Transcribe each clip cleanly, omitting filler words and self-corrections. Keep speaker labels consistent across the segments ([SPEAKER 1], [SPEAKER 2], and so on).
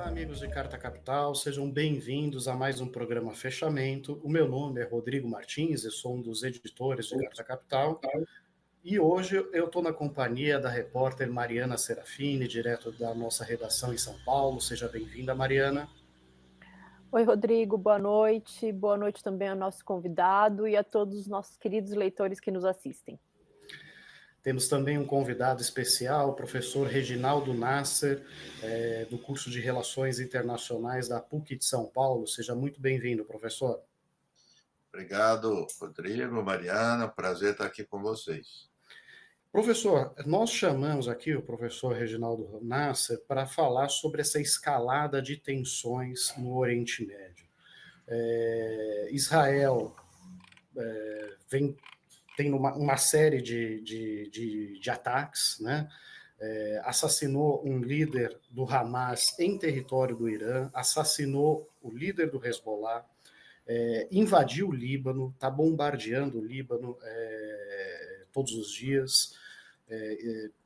[SPEAKER 1] Olá, amigos de Carta Capital, sejam bem-vindos a mais um programa Fechamento. O meu nome é Rodrigo Martins, eu sou um dos editores de Carta Capital e hoje eu estou na companhia da repórter Mariana Serafini, direto da nossa redação em São Paulo. Seja bem-vinda, Mariana.
[SPEAKER 2] Oi, Rodrigo, boa noite. Boa noite também ao nosso convidado e a todos os nossos queridos leitores que nos assistem.
[SPEAKER 1] Temos também um convidado especial, o professor Reginaldo Nasser, do curso de Relações Internacionais da PUC de São Paulo. Seja muito bem-vindo, professor.
[SPEAKER 3] Obrigado, Rodrigo, Mariana, prazer estar aqui com vocês.
[SPEAKER 1] Professor, nós chamamos aqui o professor Reginaldo Nasser para falar sobre essa escalada de tensões no Oriente Médio. Israel vem tendo uma série de ataques, né? Assassinou um líder do Hamas em território do Irã, assassinou o líder do Hezbollah, invadiu o Líbano, está bombardeando o Líbano todos os dias.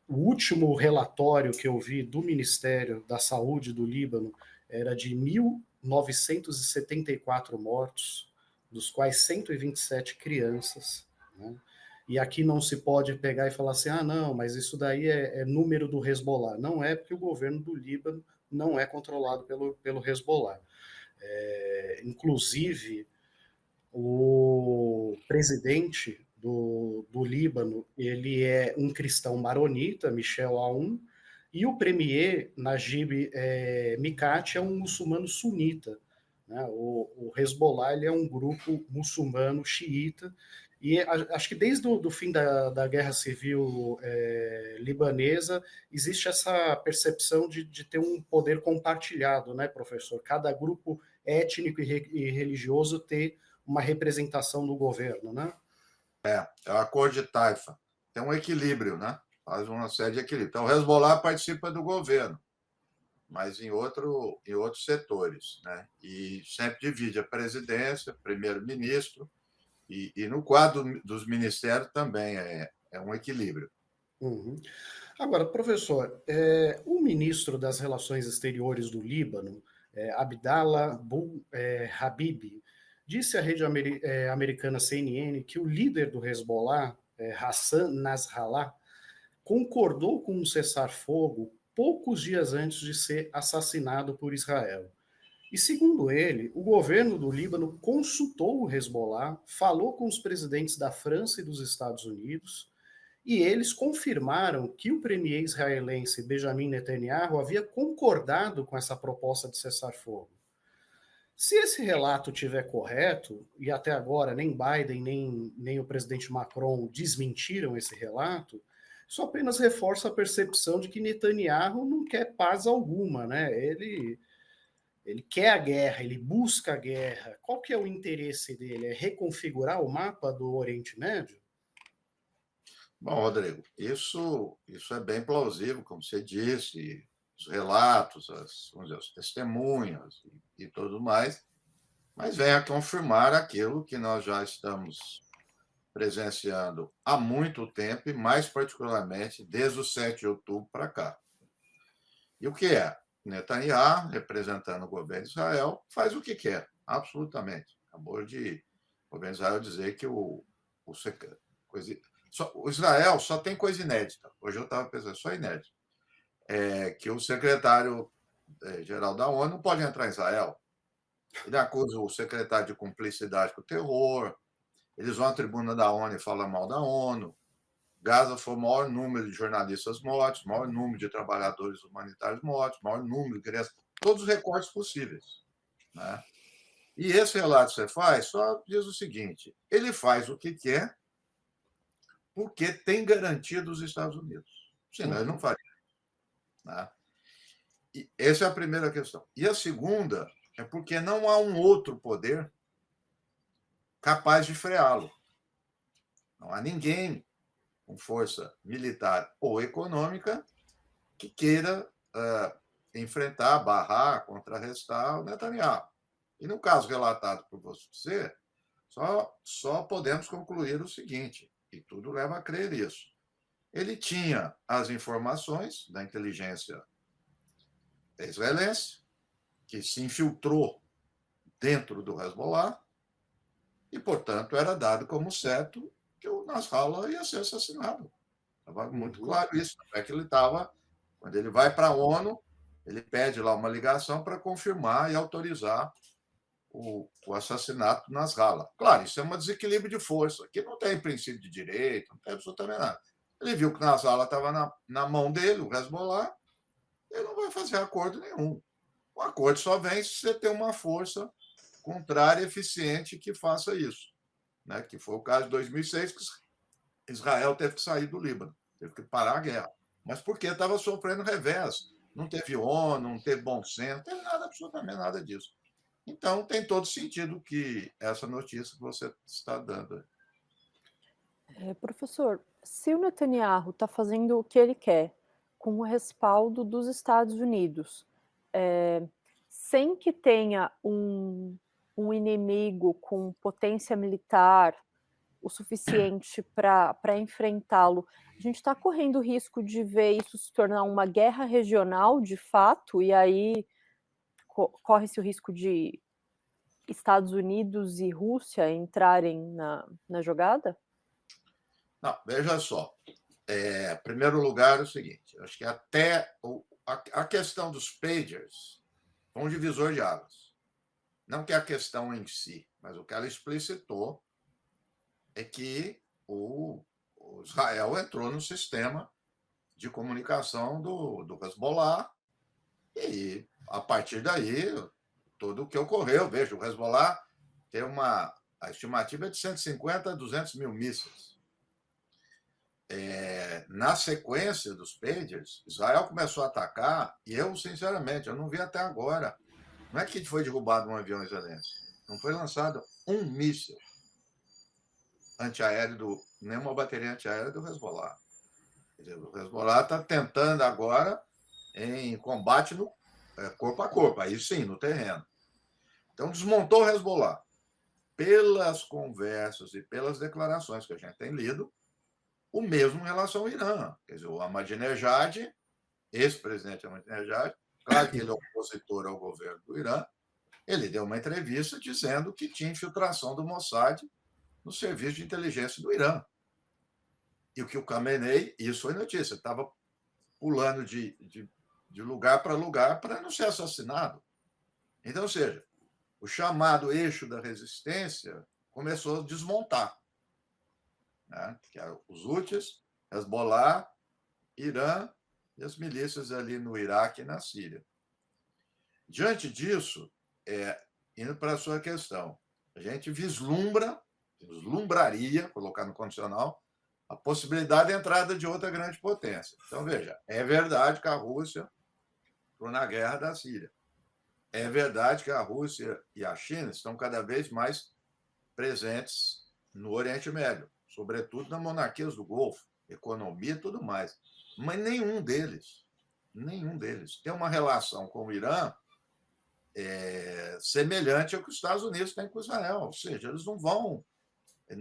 [SPEAKER 1] O último relatório que eu vi do Ministério da Saúde do Líbano era de 1.974 mortos, dos quais 127 crianças, né? E aqui não se pode pegar e falar assim, não, mas isso daí é número do Hezbollah. Não é, porque o governo do Líbano não é controlado pelo Hezbollah. Inclusive, o presidente do Líbano, ele é um cristão maronita, Michel Aoun, e o premier, Najib Mikati, é um muçulmano sunita. Né? O Hezbollah ele é um grupo muçulmano xiita, e acho que desde o fim da Guerra Civil libanesa, existe essa percepção de ter um poder compartilhado, né, professor? Cada grupo étnico e religioso ter uma representação do governo, né?
[SPEAKER 3] É a cor de taifa. Tem um equilíbrio, né? Faz uma série de equilíbrio. Então, o Hezbollah participa do governo, mas em outros setores, né? E sempre divide a presidência, primeiro-ministro, e no quadro dos ministérios também é um equilíbrio.
[SPEAKER 1] Uhum. Agora, professor, o ministro das Relações Exteriores do Líbano, Abdallah Habib, disse à rede americana CNN que o líder do Hezbollah, Hassan Nasrallah, concordou com um cessar-fogo poucos dias antes de ser assassinado por Israel. E, segundo ele, o governo do Líbano consultou o Hezbollah, falou com os presidentes da França e dos Estados Unidos, e eles confirmaram que o premier israelense Benjamin Netanyahu havia concordado com essa proposta de cessar-fogo. Se esse relato estiver correto, e até agora nem Biden nem o presidente Macron desmentiram esse relato, isso apenas reforça a percepção de que Netanyahu não quer paz alguma, né? Ele quer a guerra, ele busca a guerra. Qual que é o interesse dele? É reconfigurar o mapa do Oriente Médio?
[SPEAKER 3] Bom, Rodrigo, isso é bem plausível, como você disse, os relatos, as testemunhas e tudo mais, mas vem a confirmar aquilo que nós já estamos presenciando há muito tempo, e mais particularmente desde o 7 de outubro para cá. E o que é? Netanyahu, representando o governo de Israel, faz o que quer, absolutamente. Acabou de o governo de Israel dizer que o Israel só tem coisa inédita. Hoje eu estava pensando, só inédito. Que o secretário-geral da ONU não pode entrar em Israel. Ele acusa o secretário de cumplicidade com o terror, eles vão à tribuna da ONU e falam mal da ONU. Gaza foi o maior número de jornalistas mortos, maior número de trabalhadores humanitários mortos, maior número de crianças, todos os recortes possíveis. Né? E esse relato que você faz só diz o seguinte: ele faz o que quer porque tem garantia dos Estados Unidos. Senão ele não faria. Né? E essa é a primeira questão. E a segunda é porque não há um outro poder capaz de freá-lo. Não há ninguém com força militar ou econômica que queira enfrentar, barrar, contrarrestar o Netanyahu. E no caso relatado por você, só podemos concluir o seguinte, e tudo leva a crer isso. Ele tinha as informações da inteligência israelense, que se infiltrou dentro do Hezbollah e, portanto, era dado como certo que o Nasrallah ia ser assassinado. Estava muito claro isso. É que ele estava, quando ele vai para a ONU, ele pede lá uma ligação para confirmar e autorizar o assassinato do Nasrallah. Claro, isso é um desequilíbrio de força, que não tem princípio de direito, não tem absolutamente nada. Ele viu que o Nasrallah estava na mão dele, o Hezbollah, ele não vai fazer acordo nenhum. O acordo só vem se você ter uma força contrária eficiente que faça isso, né? Que foi o caso de 2006, que Israel teve que sair do Líbano, teve que parar a guerra. Mas porque estava sofrendo revés. Não teve ONU, não teve bom senso, não teve nada, absolutamente nada disso. Então, tem todo sentido que essa notícia que você está dando.
[SPEAKER 2] Professor, se o Netanyahu está fazendo o que ele quer, com o respaldo dos Estados Unidos, sem que tenha um inimigo com potência militar o suficiente para enfrentá-lo, a gente está correndo o risco de ver isso se tornar uma guerra regional de fato, e aí corre-se o risco de Estados Unidos e Rússia entrarem na jogada?
[SPEAKER 3] Não, veja só. Em primeiro lugar, é o seguinte: acho que até a questão dos pagers foi um divisor de águas. Não que a questão em si, mas o que ela explicitou é que o Israel entrou no sistema de comunicação do Hezbollah e, a partir daí, tudo o que ocorreu. Veja, o Hezbollah tem a estimativa é de 150 a 200 mil mísseis. Na sequência dos pagers, Israel começou a atacar e eu, sinceramente, eu não vi até agora. Não é que foi derrubado um avião israelense. Não foi lançado um míssil antiaéreo, nenhuma bateria antiaérea do Hezbollah. Quer dizer, o Hezbollah está tentando agora em combate no corpo a corpo, aí sim, no terreno. Então, desmontou o Hezbollah. Pelas conversas e pelas declarações que a gente tem lido, o mesmo em relação ao Irã. Quer dizer, o Ahmadinejad, ex-presidente Ahmadinejad, claro que ele é opositor ao governo do Irã, ele deu uma entrevista dizendo que tinha infiltração do Mossad no serviço de inteligência do Irã. E o que o Khamenei, isso foi notícia, estava pulando de lugar para lugar para não ser assassinado. Então, ou seja, o chamado eixo da resistência começou a desmontar, né? Que eram os Houthis, Hezbollah, Irã e as milícias ali no Iraque e na Síria. Diante disso, indo para a sua questão, a gente vislumbraria, colocar no condicional, a possibilidade de entrada de outra grande potência. Então, veja, é verdade que a Rússia entrou na guerra da Síria. É verdade que a Rússia e a China estão cada vez mais presentes no Oriente Médio, sobretudo nas monarquias do Golfo, economia e tudo mais. Mas nenhum deles tem uma relação com o Irã semelhante ao que os Estados Unidos têm com Israel. Ou seja, eles não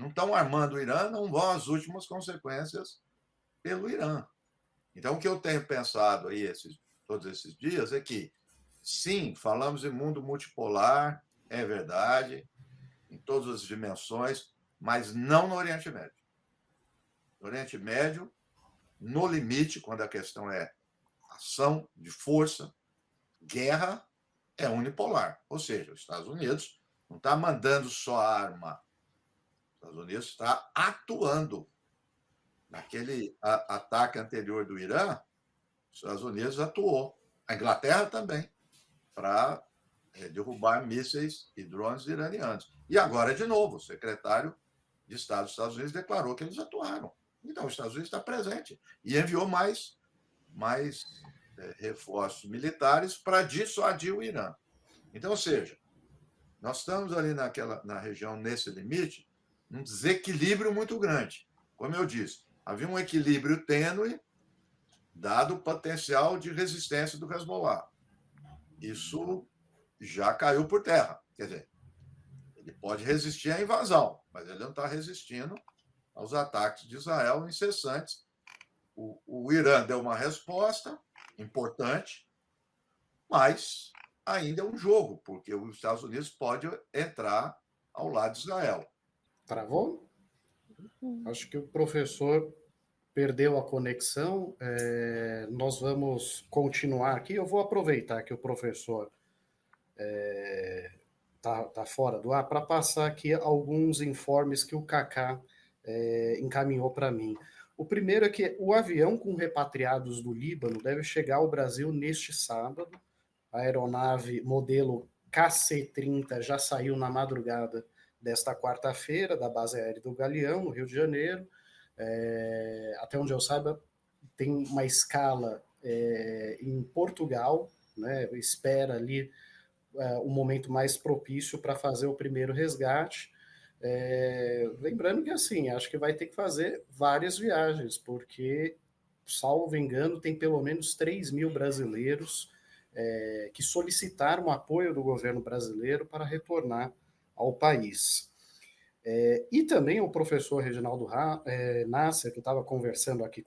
[SPEAKER 3] estão armando o Irã, não vão às últimas consequências pelo Irã. Então, o que eu tenho pensado aí todos esses dias é que, sim, falamos em mundo multipolar, é verdade, em todas as dimensões, mas não no Oriente Médio. No Oriente Médio, no limite, quando a questão é ação de força, guerra, é unipolar. Ou seja, os Estados Unidos não está mandando só arma. Os Estados Unidos está atuando. Naquele ataque anterior do Irã, os Estados Unidos atuou. A Inglaterra também, para derrubar mísseis e drones iranianos. E agora, de novo, o secretário de Estado dos Estados Unidos declarou que eles atuaram. Então, os Estados Unidos está presente e enviou mais reforços militares para dissuadir o Irã. Então, ou seja, nós estamos ali na região, nesse limite, um desequilíbrio muito grande. Como eu disse, havia um equilíbrio tênue, dado o potencial de resistência do Hezbollah. Isso já caiu por terra. Quer dizer, ele pode resistir à invasão, mas ele não está resistindo aos ataques de Israel incessantes. O Irã deu uma resposta importante, mas ainda é um jogo, porque os Estados Unidos pode entrar ao lado de Israel.
[SPEAKER 1] Travou? Acho que o professor perdeu a conexão. Nós vamos continuar aqui. Eu vou aproveitar que o professor tá fora do ar para passar aqui alguns informes que o Kaká encaminhou para mim. O primeiro é que o avião com repatriados do Líbano deve chegar ao Brasil neste sábado. A aeronave modelo KC-30 já saiu na madrugada desta quarta-feira da base aérea do Galeão, no Rio de Janeiro. Até onde eu saiba, tem uma escala em Portugal, né? Espera ali o momento mais propício para fazer o primeiro resgate. Lembrando que, assim, acho que vai ter que fazer várias viagens, porque, salvo engano, tem pelo menos 3 mil brasileiros que solicitaram apoio do governo brasileiro para retornar ao país. E também o professor Reginaldo Nasser, que estava conversando aqui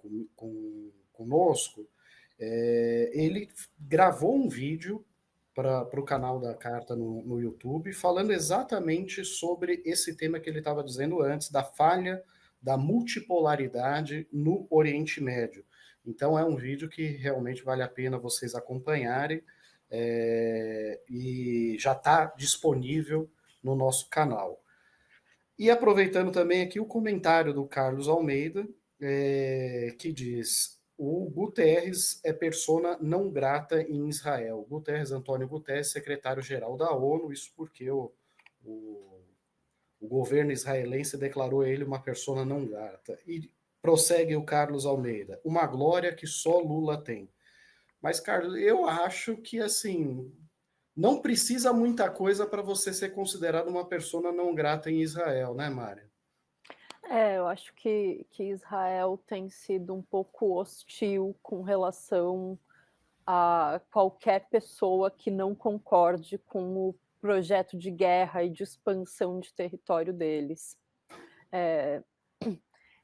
[SPEAKER 1] conosco, ele gravou um vídeo para o canal da Carta no YouTube, falando exatamente sobre esse tema que ele estava dizendo antes, da falha da multipolaridade no Oriente Médio. Então é um vídeo que realmente vale a pena vocês acompanharem, e já está disponível no nosso canal. E aproveitando também aqui o comentário do Carlos Almeida, que diz: o Guterres é persona não grata em Israel. Guterres, Antônio Guterres, secretário-geral da ONU, isso porque o governo israelense declarou ele uma persona não grata. E prossegue o Carlos Almeida: uma glória que só Lula tem. Mas, Carlos, eu acho que, assim, não precisa muita coisa para você ser considerado uma persona não grata em Israel, né, Mária?
[SPEAKER 2] Eu acho que Israel tem sido um pouco hostil com relação a qualquer pessoa que não concorde com o projeto de guerra e de expansão de território deles.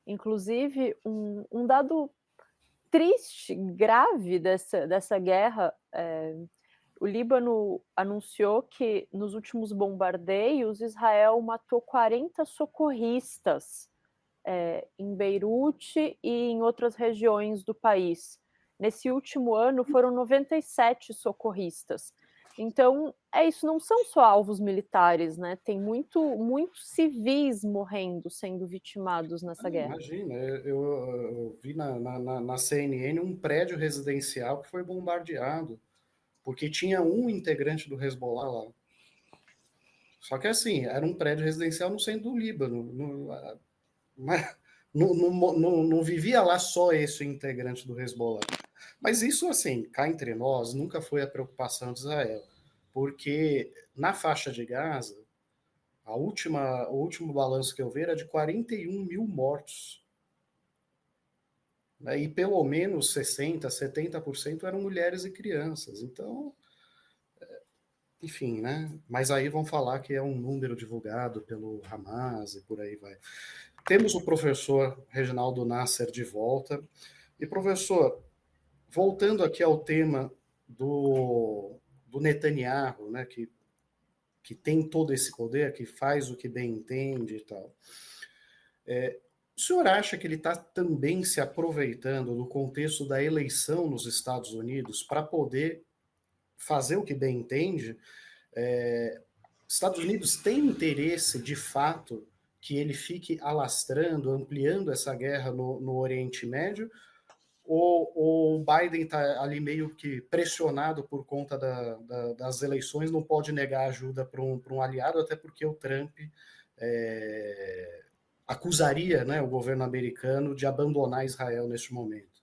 [SPEAKER 2] Inclusive, um dado triste, grave dessa guerra, o Líbano anunciou que nos últimos bombardeios Israel matou 40 socorristas em Beirute e em outras regiões do país. Nesse último ano foram 97 socorristas. Então, isso, não são só alvos militares, né? Tem muitos civis morrendo, sendo vitimados nessa guerra.
[SPEAKER 1] Imagina, eu vi na CNN um prédio residencial que foi bombardeado, porque tinha um integrante do Hezbollah lá. Só que, assim, era um prédio residencial no centro do Líbano. Não vivia lá só esse integrante do Hezbollah. Mas isso, assim, cá entre nós, nunca foi a preocupação de Israel. Porque na faixa de Gaza, o último balanço que eu vi era de 41 mil mortos. Né? E pelo menos 60%, 70% eram mulheres e crianças. Então, enfim, né? Mas aí vão falar que é um número divulgado pelo Hamas e por aí vai. Temos o professor Reginaldo Nasser de volta. E, professor, voltando aqui ao tema do Netanyahu, né, que tem todo esse poder, que faz o que bem entende e tal. O senhor acha que ele está também se aproveitando do contexto da eleição nos Estados Unidos para poder fazer o que bem entende? Estados Unidos tem interesse, de fato, que ele fique alastrando, ampliando essa guerra no Oriente Médio? Ou o Biden está ali meio que pressionado por conta das eleições, não pode negar ajuda para um aliado, até porque o Trump acusaria, né, o governo americano de abandonar Israel neste momento?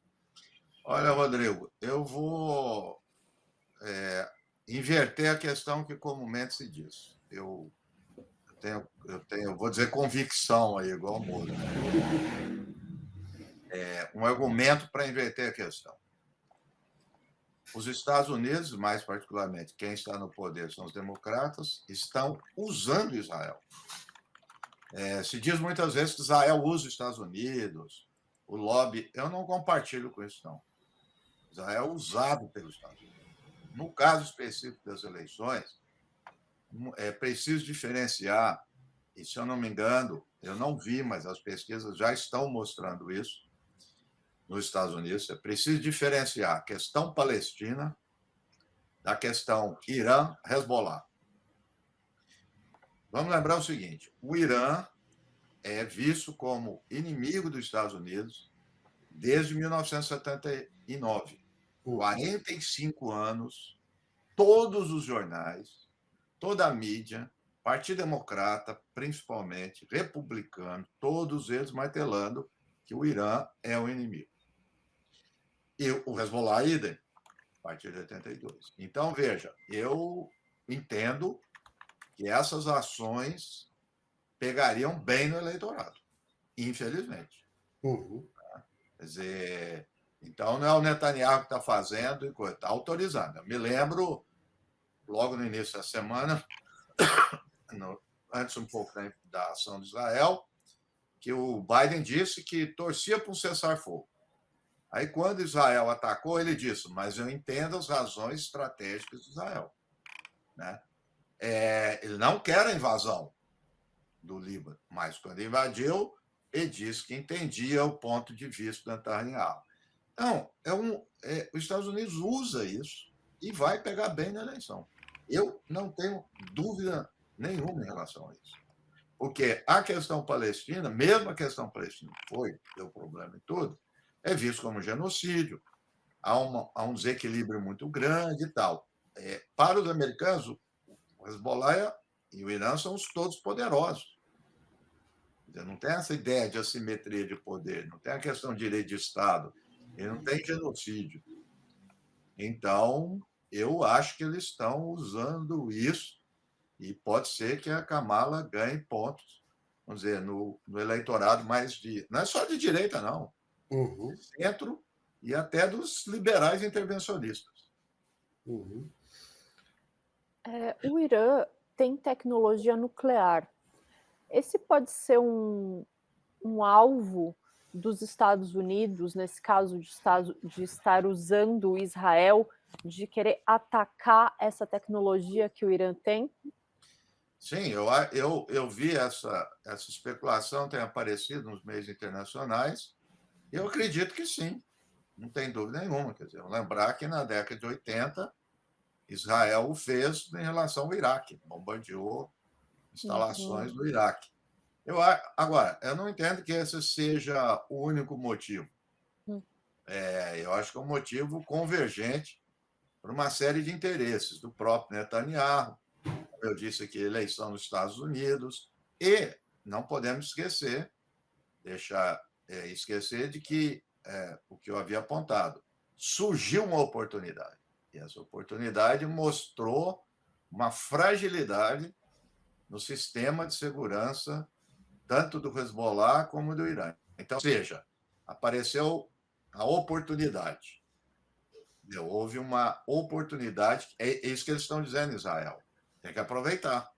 [SPEAKER 3] Olha, Rodrigo, eu vou inverter a questão que comumente se diz. Eu vou dizer convicção aí, igual o Moro. Um argumento para inverter a questão. Os Estados Unidos, mais particularmente, quem está no poder são os democratas, estão usando Israel. Se diz muitas vezes que Israel usa os Estados Unidos, o lobby. Eu não compartilho com isso, não. Israel é usado pelos Estados Unidos. No caso específico das eleições, é preciso diferenciar, e se eu não me engano, eu não vi, mas as pesquisas já estão mostrando isso nos Estados Unidos, é preciso diferenciar a questão palestina da questão Irã-Hezbollah. Vamos lembrar o seguinte, o Irã é visto como inimigo dos Estados Unidos desde 1979. 45 anos, todos os jornais, toda a mídia, Partido Democrata, principalmente, republicano, todos eles martelando que o Irã é o inimigo. E o Hezbollah, idem, a partir de 82. Então, veja, eu entendo que essas ações pegariam bem no eleitorado, infelizmente.
[SPEAKER 1] Uhum.
[SPEAKER 3] Quer dizer, então não é o Netanyahu que está fazendo e coisa, está autorizando. Eu me lembro, logo no início da semana, antes um pouco da ação de Israel, que o Biden disse que torcia para um cessar-fogo. Aí, quando Israel atacou, ele disse, mas eu entendo as razões estratégicas de Israel. Né? Ele não quer a invasão do Líbano, mas quando invadiu, ele disse que entendia o ponto de vista do Netanyahu. Então, os Estados Unidos usa isso e vai pegar bem na eleição. Eu não tenho dúvida nenhuma em relação a isso. Porque a questão palestina, mesmo a questão palestina que deu problema em tudo, é visto como genocídio, há um desequilíbrio muito grande e tal. Para os americanos, o Hezbollah e o Irã são todos poderosos. Não tem essa ideia de assimetria de poder, não tem a questão de direito de Estado, e não tem genocídio. Então, eu acho que eles estão usando isso e pode ser que a Kamala ganhe pontos, vamos dizer, no eleitorado mais não é só de direita, não,
[SPEAKER 1] Uhum.
[SPEAKER 3] de centro e até dos liberais intervencionistas.
[SPEAKER 1] Uhum.
[SPEAKER 2] O Irã tem tecnologia nuclear. Esse pode ser um alvo dos Estados Unidos, nesse caso de estar usando Israel, de querer atacar essa tecnologia que o Irã tem?
[SPEAKER 3] Sim, eu vi essa especulação tem aparecido nos meios internacionais, e eu acredito que sim, não tem dúvida nenhuma. Quer dizer, lembrar que na década de 80, Israel o fez em relação ao Iraque, bombardeou instalações no Iraque. Agora, eu não entendo que esse seja o único motivo. Eu acho que é um motivo convergente para uma série de interesses do próprio Netanyahu. Eu disse aqui, eleição nos Estados Unidos. E não podemos esquecer de que o que eu havia apontado, surgiu uma oportunidade. E essa oportunidade mostrou uma fragilidade no sistema de segurança tanto do Hezbollah como do Irã. Então, ou seja, apareceu a oportunidade. Houve uma oportunidade, é isso que eles estão dizendo em Israel. Tem que aproveitar.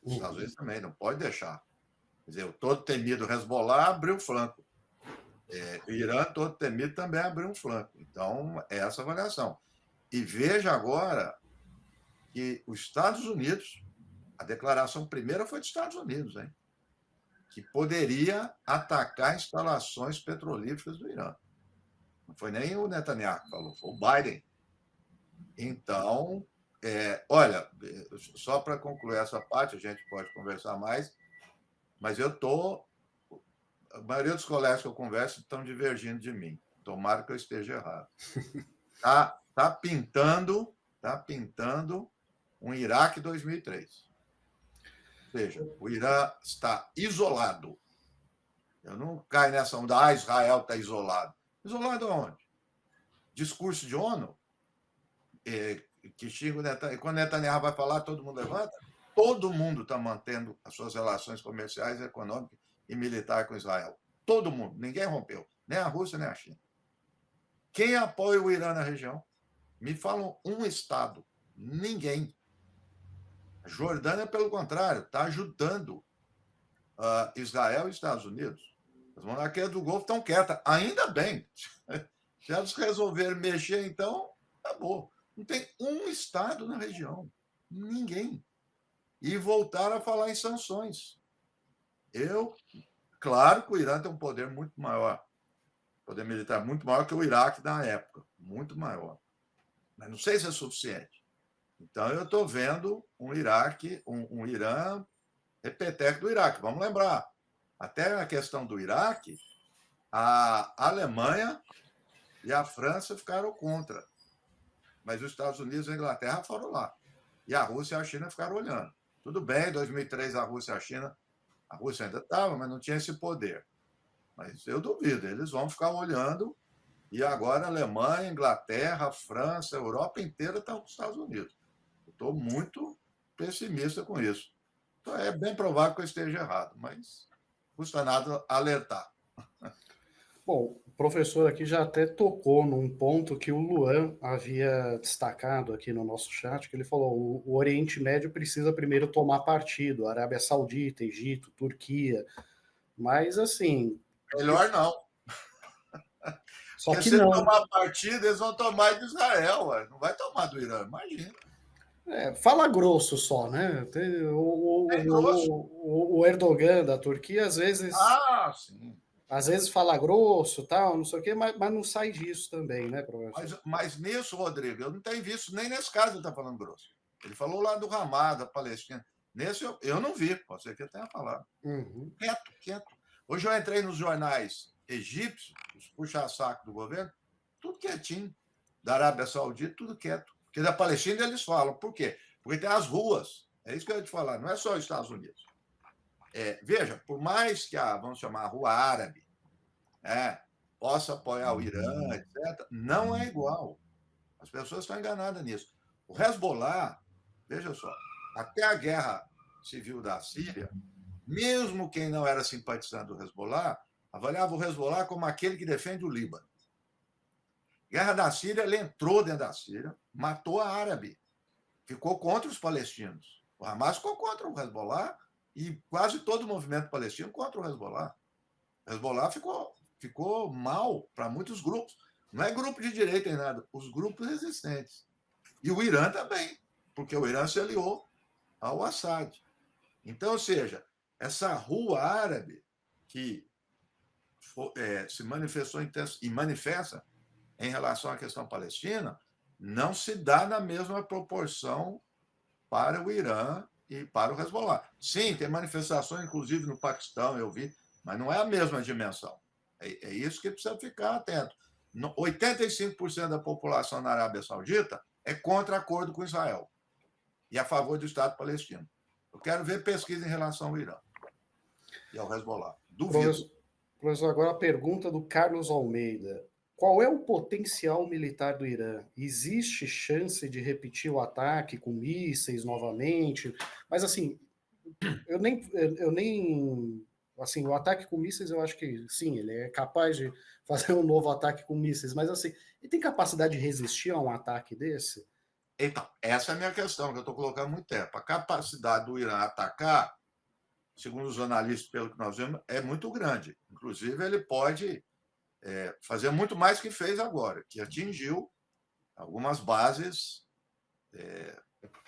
[SPEAKER 3] Os Estados Unidos também, não pode deixar. Quer dizer, o todo temido Hezbollah abriu flanco. O Irã, todo temido, também abriu um flanco. Então, é essa avaliação. E veja agora que os Estados Unidos, a declaração primeira foi dos Estados Unidos, hein? Que poderia atacar instalações petrolíferas do Irã. Não foi nem o Netanyahu que falou, foi o Biden. Então, olha, só para concluir essa parte, a gente pode conversar mais, mas a maioria dos colegas que eu converso estão divergindo de mim. Tomara que eu esteja errado. Tá pintando um Iraque 2003. Ou seja, o Irã está isolado. Eu não caio nessa onda, Israel está isolado. Isolado aonde? Discurso de ONU? Que xinga o Netanyahu. Quando o Netanyahu vai falar, todo mundo levanta. Todo mundo está mantendo as suas relações comerciais, econômicas e militares com Israel. Todo mundo. Ninguém rompeu. Nem a Rússia, nem a China. Quem apoia o Irã na região? Me falam um Estado. Ninguém. A Jordânia, pelo contrário, está ajudando Israel e Estados Unidos. As monarquias do Golfo estão quietas. Ainda bem. Se elas resolverem mexer, então, acabou. Não tem um Estado na região. Ninguém. E voltaram a falar em sanções. Claro que o Irã tem um poder muito maior, poder militar muito maior que o Iraque na época, muito maior. Mas não sei se é suficiente. Então, eu estou vendo um Iraque, um Irã repeteco do Iraque. Vamos lembrar, até a questão do Iraque, a Alemanha e a França ficaram contra. Mas os Estados Unidos e a Inglaterra foram lá. E a Rússia e a China ficaram olhando. Tudo bem, em 2003 a Rússia e a China, a Rússia ainda estava, mas não tinha esse poder. Mas eu duvido, eles vão ficar olhando. E agora a Alemanha, Inglaterra, a França, a Europa inteira está com os Estados Unidos. Estou muito pessimista com isso. Então, é bem provável que eu esteja errado, mas não custa nada alertar.
[SPEAKER 1] Bom, o professor aqui já até tocou num ponto que o Luan havia destacado aqui no nosso chat, que ele falou: o Oriente Médio precisa primeiro tomar partido, Arábia Saudita, Egito, Turquia, mas assim...
[SPEAKER 3] Melhor não.
[SPEAKER 1] Só
[SPEAKER 3] Porque
[SPEAKER 1] que
[SPEAKER 3] se
[SPEAKER 1] não.
[SPEAKER 3] tomar partido, eles vão tomar de Israel, ué. Não vai tomar do Irã, imagina.
[SPEAKER 1] Fala grosso só, né?
[SPEAKER 3] É grosso.
[SPEAKER 1] O Erdogan da Turquia,
[SPEAKER 3] Sim.
[SPEAKER 1] às vezes fala grosso, tal, não sei o quê, mas não sai disso também, né, professor?
[SPEAKER 3] Mas nisso, Rodrigo, eu não tenho visto, nem nesse caso ele está falando grosso. Ele falou lá do Ramá, da Palestina. Nesse eu não vi, pode ser que eu tenha falado.
[SPEAKER 1] Uhum.
[SPEAKER 3] Quieto. Hoje eu entrei nos jornais egípcios, os puxa-saco do governo, tudo quietinho. Da Arábia Saudita, tudo quieto. Porque da Palestina eles falam. Por quê? Porque tem as ruas. É isso que eu ia te falar, não é só os Estados Unidos. Veja, por mais que vamos chamar a Rua Árabe, possa apoiar o Irã, etc., não é igual. As pessoas estão enganadas nisso. O Hezbollah, veja só, até a guerra civil da Síria, mesmo quem não era simpatizante do Hezbollah, avaliava o Hezbollah como aquele que defende o Líbano. Guerra da Síria, ele entrou dentro da Síria, matou a árabe, ficou contra os palestinos. O Hamas ficou contra o Hezbollah e quase todo o movimento palestino contra o Hezbollah. O Hezbollah ficou mal para muitos grupos. Não é grupo de direita nem nada, os grupos resistentes. E o Irã também, porque o Irã se aliou ao Assad. Então, ou seja, essa rua árabe que se manifestou e manifesta em relação à questão palestina, não se dá na mesma proporção para o Irã e para o Hezbollah. Sim, tem manifestações, inclusive no Paquistão, eu vi, mas não é a mesma dimensão. É isso que precisa ficar atento. 85% da população na Arábia Saudita é contra acordo com Israel e a favor do Estado palestino. Eu quero ver pesquisa em relação ao Irã e ao Hezbollah. Duvido.
[SPEAKER 1] Professor, agora a pergunta do Carlos Almeida. Qual é o potencial militar do Irã? Existe chance de repetir o ataque com mísseis novamente? Mas, assim, eu nem assim, o ataque com mísseis, eu acho que sim, ele é capaz de fazer um novo ataque com mísseis, mas, assim, ele tem capacidade de resistir a um ataque desse?
[SPEAKER 3] Então, essa é a minha questão, que eu estou colocando muito tempo. A capacidade do Irã atacar, segundo os analistas, pelo que nós vemos, é muito grande. Inclusive, ele pode fazer muito mais que fez agora, que atingiu algumas bases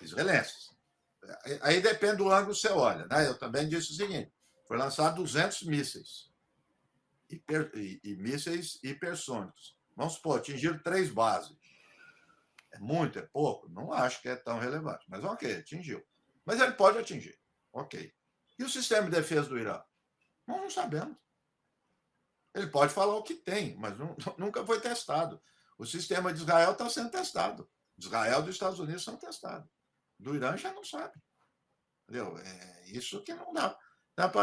[SPEAKER 3] israelenses. Aí depende do ângulo que você olha. Né? Eu também disse o seguinte: foi lançado 200 mísseis, e mísseis hipersônicos. Vamos supor, atingiram 3 bases. É muito, é pouco? Não acho que é tão relevante, mas ok, atingiu. Mas ele pode atingir, ok. E o sistema de defesa do Irã? Nós não sabemos. Ele pode falar o que tem, mas nunca foi testado. O sistema de Israel está sendo testado. Israel e dos Estados Unidos são testados. Do Irã já não sabe. Entendeu? É isso que não dá.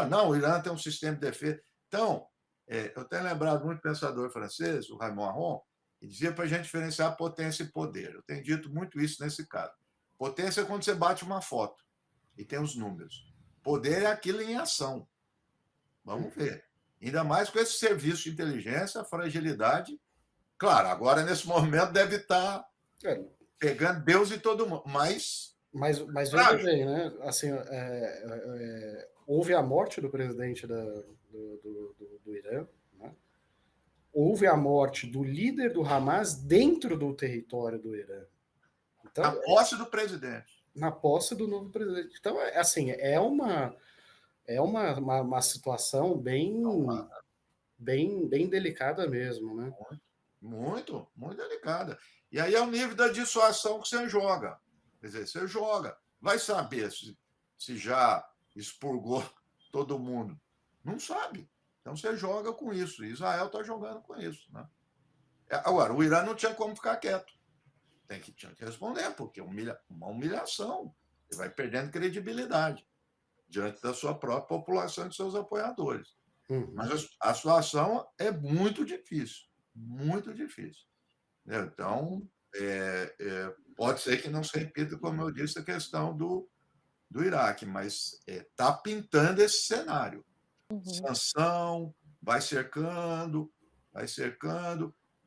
[SPEAKER 3] Não, o Irã tem um sistema de defesa. Então, eu tenho lembrado muito pensador francês, o Raymond Aron, que dizia para a gente diferenciar potência e poder. Eu tenho dito muito isso nesse caso. Potência é quando você bate uma foto e tem os números. Poder é aquilo em ação. Vamos ver. Ainda mais com esse serviço de inteligência, a fragilidade. Claro, agora, nesse momento, deve estar pegando Deus e todo mundo, mas
[SPEAKER 1] veja bem, né? Assim, houve a morte do presidente do Irã, né? Houve a morte do líder do Hamas dentro do território do Irã. Então,
[SPEAKER 3] na posse do presidente.
[SPEAKER 1] Na posse do novo presidente. Então, assim, é uma situação bem delicada mesmo, né?
[SPEAKER 3] Muito, muito delicada. E aí é o nível da dissuasão que você joga. Quer dizer, você joga. Vai saber se já expurgou todo mundo. Não sabe. Então você joga com isso. Israel está jogando com isso. Né? Agora, o Irã não tinha como ficar quieto. Tinha que responder, porque é uma humilhação. Ele vai perdendo credibilidade diante da sua própria população e de seus apoiadores. Mas a situação é muito difícil. Muito difícil. Então, pode ser que não se repita, como eu disse, a questão do Iraque, mas está pintando esse cenário. Sanção, vai cercando.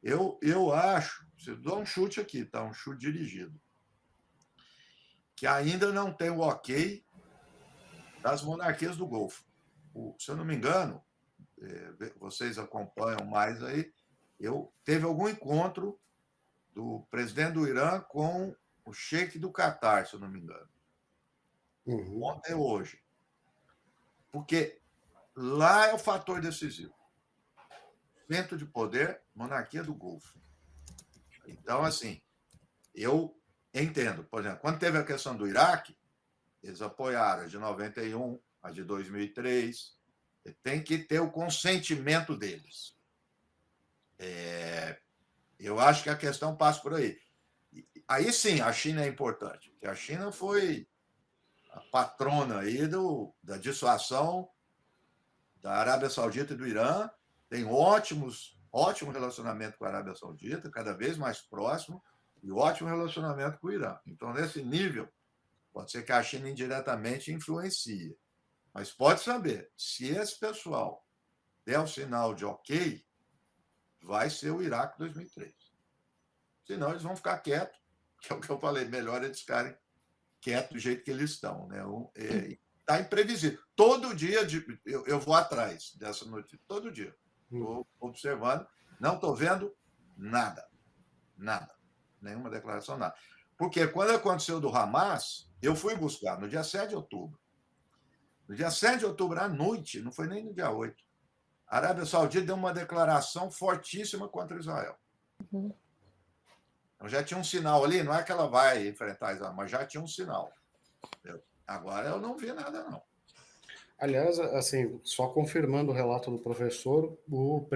[SPEAKER 3] Eu acho, se dou um chute aqui, tá? Um chute dirigido, que ainda não tem o ok das monarquias do Golfo. Se eu não me engano, vocês acompanham mais aí, teve algum encontro do presidente do Irã com o sheik do Catar, se eu não me engano. Ontem ou hoje. Porque lá é o fator decisivo. Centro de poder, monarquia do Golfo. Então, assim, eu entendo. Por exemplo, quando teve a questão do Iraque, eles apoiaram a de 91, a de 2003. Tem que ter o consentimento deles. Eu acho que a questão passa por aí. Aí sim, a China é importante, porque a China foi a patrona aí da dissuasão da Arábia Saudita e do Irã, tem ótimo relacionamento com a Arábia Saudita, cada vez mais próximo, e ótimo relacionamento com o Irã. Então, nesse nível, pode ser que a China indiretamente influencie. Mas pode saber, se esse pessoal der o sinal de ok, vai ser o Iraque 2003. Senão, eles vão ficar quietos, que é o que eu falei, melhor eles ficarem quietos do jeito que eles estão. Né? Está imprevisível. Todo dia eu vou atrás dessa notícia, todo dia. Estou observando, não estou vendo nada. Nada. Nenhuma declaração, nada. Porque quando aconteceu do Hamas, eu fui buscar no dia 7 de outubro. No dia 7 de outubro, à noite, não foi nem no dia 8, a Arábia Saudita deu uma declaração fortíssima contra Israel. Então já tinha um sinal ali, não é que ela vai enfrentar Israel, mas já tinha um sinal. Agora eu não vi nada, não.
[SPEAKER 1] Aliás, assim, só confirmando o relato do professor, o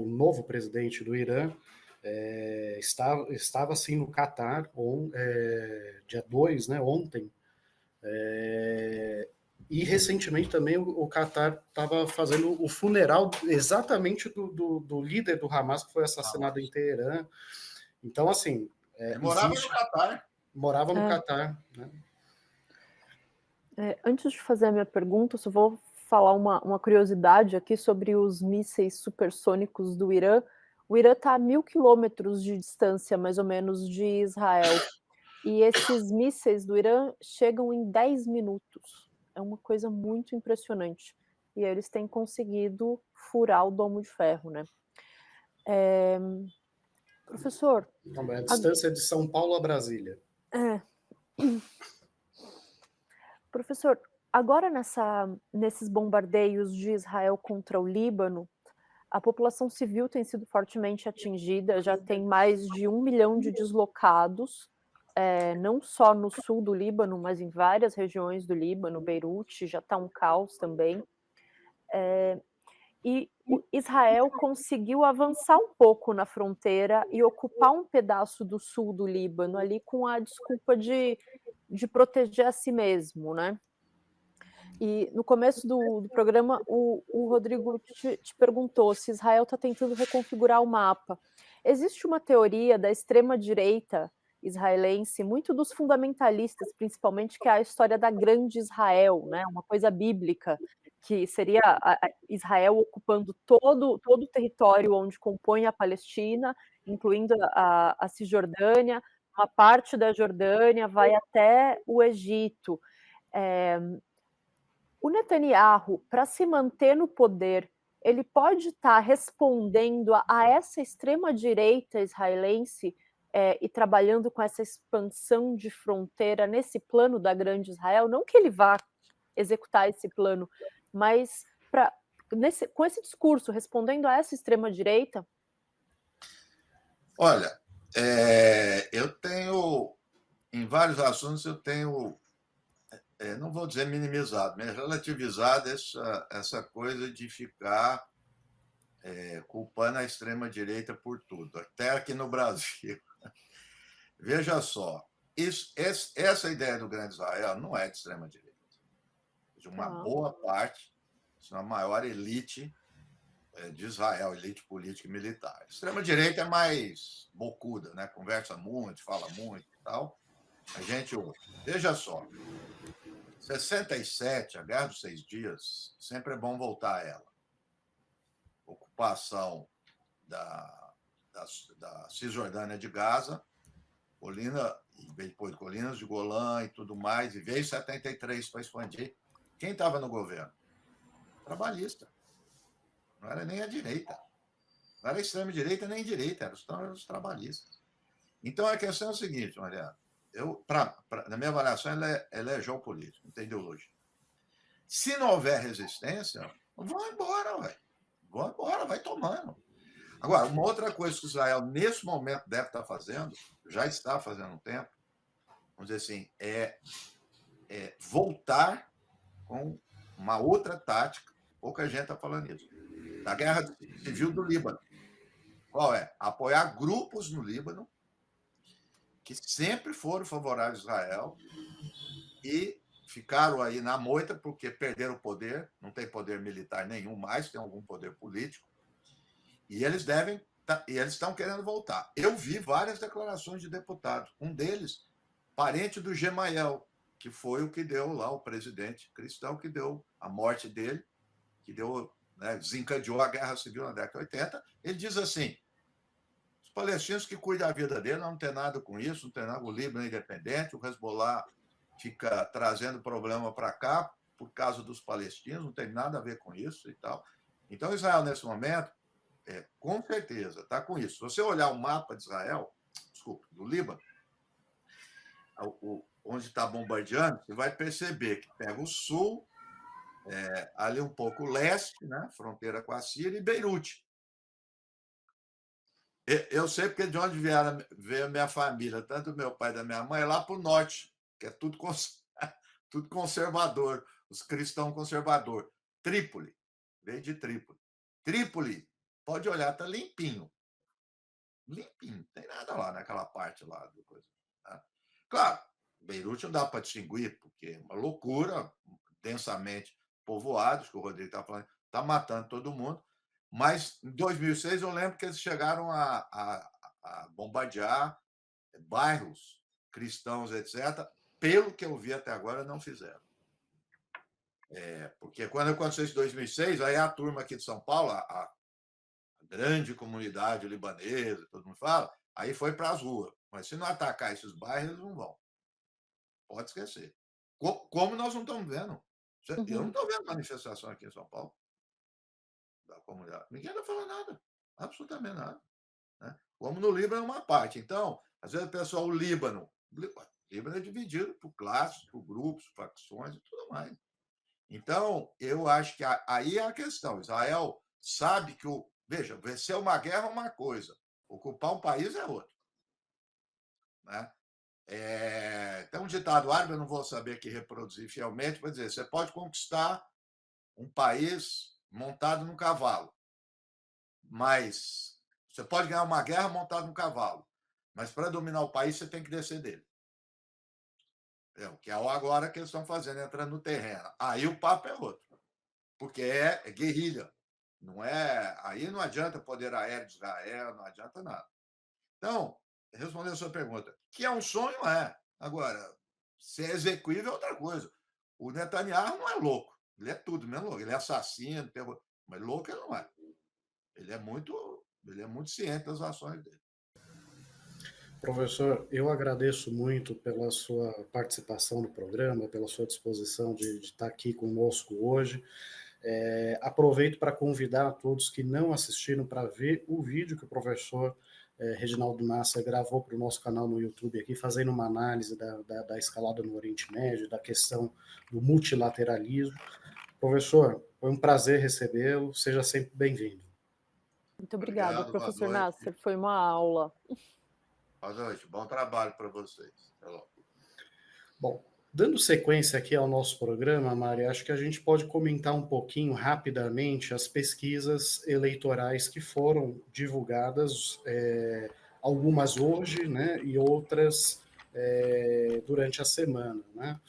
[SPEAKER 1] novo presidente do Irã estava assim no Catar, dia 2, né, ontem, e recentemente também o Catar estava fazendo o funeral exatamente do líder do Hamas, que foi assassinado em Teherã. Então, assim...
[SPEAKER 3] Ele morava no Catar.
[SPEAKER 1] Morava no Catar, né?
[SPEAKER 2] Antes de fazer a minha pergunta, eu só vou falar uma curiosidade aqui sobre os mísseis supersônicos do Irã. O Irã está a 1.000 quilômetros de distância, mais ou menos, de Israel. E esses mísseis do Irã chegam em 10 minutos. É uma coisa muito impressionante. E eles têm conseguido furar o domo de ferro, né? Professor...
[SPEAKER 1] Não, é a distância de São Paulo a Brasília.
[SPEAKER 2] Professor, agora nesses bombardeios de Israel contra o Líbano, a população civil tem sido fortemente atingida, já tem mais de 1 milhão de deslocados, não só no sul do Líbano, mas em várias regiões do Líbano, Beirute, já está um caos também. E Israel conseguiu avançar um pouco na fronteira e ocupar um pedaço do sul do Líbano, ali com a desculpa de proteger a si mesmo, né? E no começo do programa, o Rodrigo te perguntou se Israel está tentando reconfigurar o mapa. Existe uma teoria da extrema-direita israelense, muito dos fundamentalistas, principalmente, que é a história da Grande Israel, né? Uma coisa bíblica, que seria Israel ocupando todo o território onde compõe a Palestina, incluindo a Cisjordânia, uma parte da Jordânia vai até o Egito. O Netanyahu, para se manter no poder, ele pode estar respondendo a essa extrema-direita israelense e trabalhando com essa expansão de fronteira nesse plano da Grande Israel, não que ele vá executar esse plano, mas com esse discurso, respondendo a essa extrema-direita?
[SPEAKER 3] Olha, eu tenho, em vários assuntos, eu tenho, não vou dizer minimizado, mas relativizado essa coisa de ficar culpando a extrema-direita por tudo, até aqui no Brasil. Veja só, essa ideia do Grande Israel não é de extrema-direita. De uma boa parte, a maior elite de Israel, elite política e militar. Extrema-direita é mais bocuda, né? Conversa muito, fala muito e tal. A gente ouve. Veja só, 67, a Guerra dos 6 Dias, sempre é bom voltar a ela. Ocupação da Cisjordânia de Gaza, e depois Colinas de Golã e tudo mais, e veio 73 para expandir. Quem estava no governo? Trabalhista. Não era nem a direita. Não era extrema-direita nem direita, eram os trabalhistas. Então, a questão é o seguinte, Mariana. Na minha avaliação, ela é geopolítica, não tem ideologia. Se não houver resistência, vão embora, vai. Vão embora, vai tomando. Agora, uma outra coisa que Israel, nesse momento, deve estar fazendo, já está fazendo um tempo, vamos dizer assim, é voltar com uma outra tática, pouca gente está falando isso, da guerra civil do Líbano. Qual é? Apoiar grupos no Líbano que sempre foram favoráveis a Israel e ficaram aí na moita porque perderam o poder, não tem poder militar nenhum mais, tem algum poder político, e eles estão querendo voltar. Eu vi várias declarações de deputados, um deles, parente do Gemayel, que foi o que deu lá, o presidente cristão, que deu a morte dele, que deu, né, desencadeou a Guerra Civil na década de 80. Ele diz assim: os palestinos que cuidam da vida dele não tem nada com isso, não tem nada, o Líbano é independente, o Hezbollah fica trazendo problema para cá por causa dos palestinos, não tem nada a ver com isso e tal. Então, Israel, nesse momento, com certeza, está com isso. Se você olhar o mapa de Israel, do Líbano, onde está bombardeando, você vai perceber que pega o sul, ali um pouco o leste, né, fronteira com a Síria, e Beirute. Eu sei porque de onde veio a minha família, tanto meu pai da minha mãe, lá para o norte, que é tudo conservador, os cristãos conservadores. Trípoli, veio de Trípoli. Trípoli, pode olhar, está limpinho. Limpinho, não tem nada lá naquela parte lá. Do coisa, tá? Claro, Beirute não dá para distinguir, porque é uma loucura, densamente povoados, que o Rodrigo está falando, está matando todo mundo. Mas em 2006 eu lembro que eles chegaram a bombardear bairros cristãos, etc. Pelo que eu vi até agora, não fizeram. Porque quando aconteceu isso em 2006, aí a turma aqui de São Paulo, a grande comunidade libanesa, todo mundo fala, aí foi para as ruas. Mas se não atacar esses bairros, eles não vão. Pode esquecer. Como nós não estamos vendo. Eu não estou vendo manifestação aqui em São Paulo da comunidade. Ninguém está falando nada. Absolutamente nada. Né? Como no Líbano é uma parte. Então, às vezes o pessoal, o Líbano é dividido por classes, por grupos, facções e tudo mais. Então, eu acho que aí é a questão. Israel sabe que veja, vencer uma guerra é uma coisa, ocupar um país é outra. Né? Tem um ditado árabe, eu não vou saber aqui reproduzir fielmente, para dizer: você pode conquistar um país montado num cavalo, mas você pode ganhar uma guerra montado num cavalo, mas para dominar o país você tem que descer dele. O que é agora que eles estão fazendo, entrando no terreno. Aí o papo é outro, porque é guerrilha. Não é, aí não adianta poder aéreo de Israel, não adianta nada. Então, respondendo a sua pergunta, que é um sonho, é. Agora, se é execuível é outra coisa. O Netanyahu não é louco, ele é tudo menos louco. Ele é assassino, terror, mas louco ele não é. Ele é muito ciente das ações dele.
[SPEAKER 1] Professor, eu agradeço muito pela sua participação no programa, pela sua disposição de estar aqui conosco hoje. Aproveito para convidar a todos que não assistiram para ver o vídeo que o professor Reginaldo Nasser gravou para o nosso canal no YouTube aqui, fazendo uma análise da escalada no Oriente Médio, da questão do multilateralismo. Professor, foi um prazer recebê-lo, seja sempre bem-vindo.
[SPEAKER 2] Muito obrigada,
[SPEAKER 3] Obrigado, boa
[SPEAKER 2] professor
[SPEAKER 3] noite.
[SPEAKER 2] Nasser, foi uma aula.
[SPEAKER 3] Boa noite, bom trabalho para vocês. Até logo.
[SPEAKER 1] Bom, dando sequência aqui ao nosso programa, Mari, acho que a gente pode comentar um pouquinho rapidamente as pesquisas eleitorais que foram divulgadas, algumas hoje, né, e outras durante a semana, né?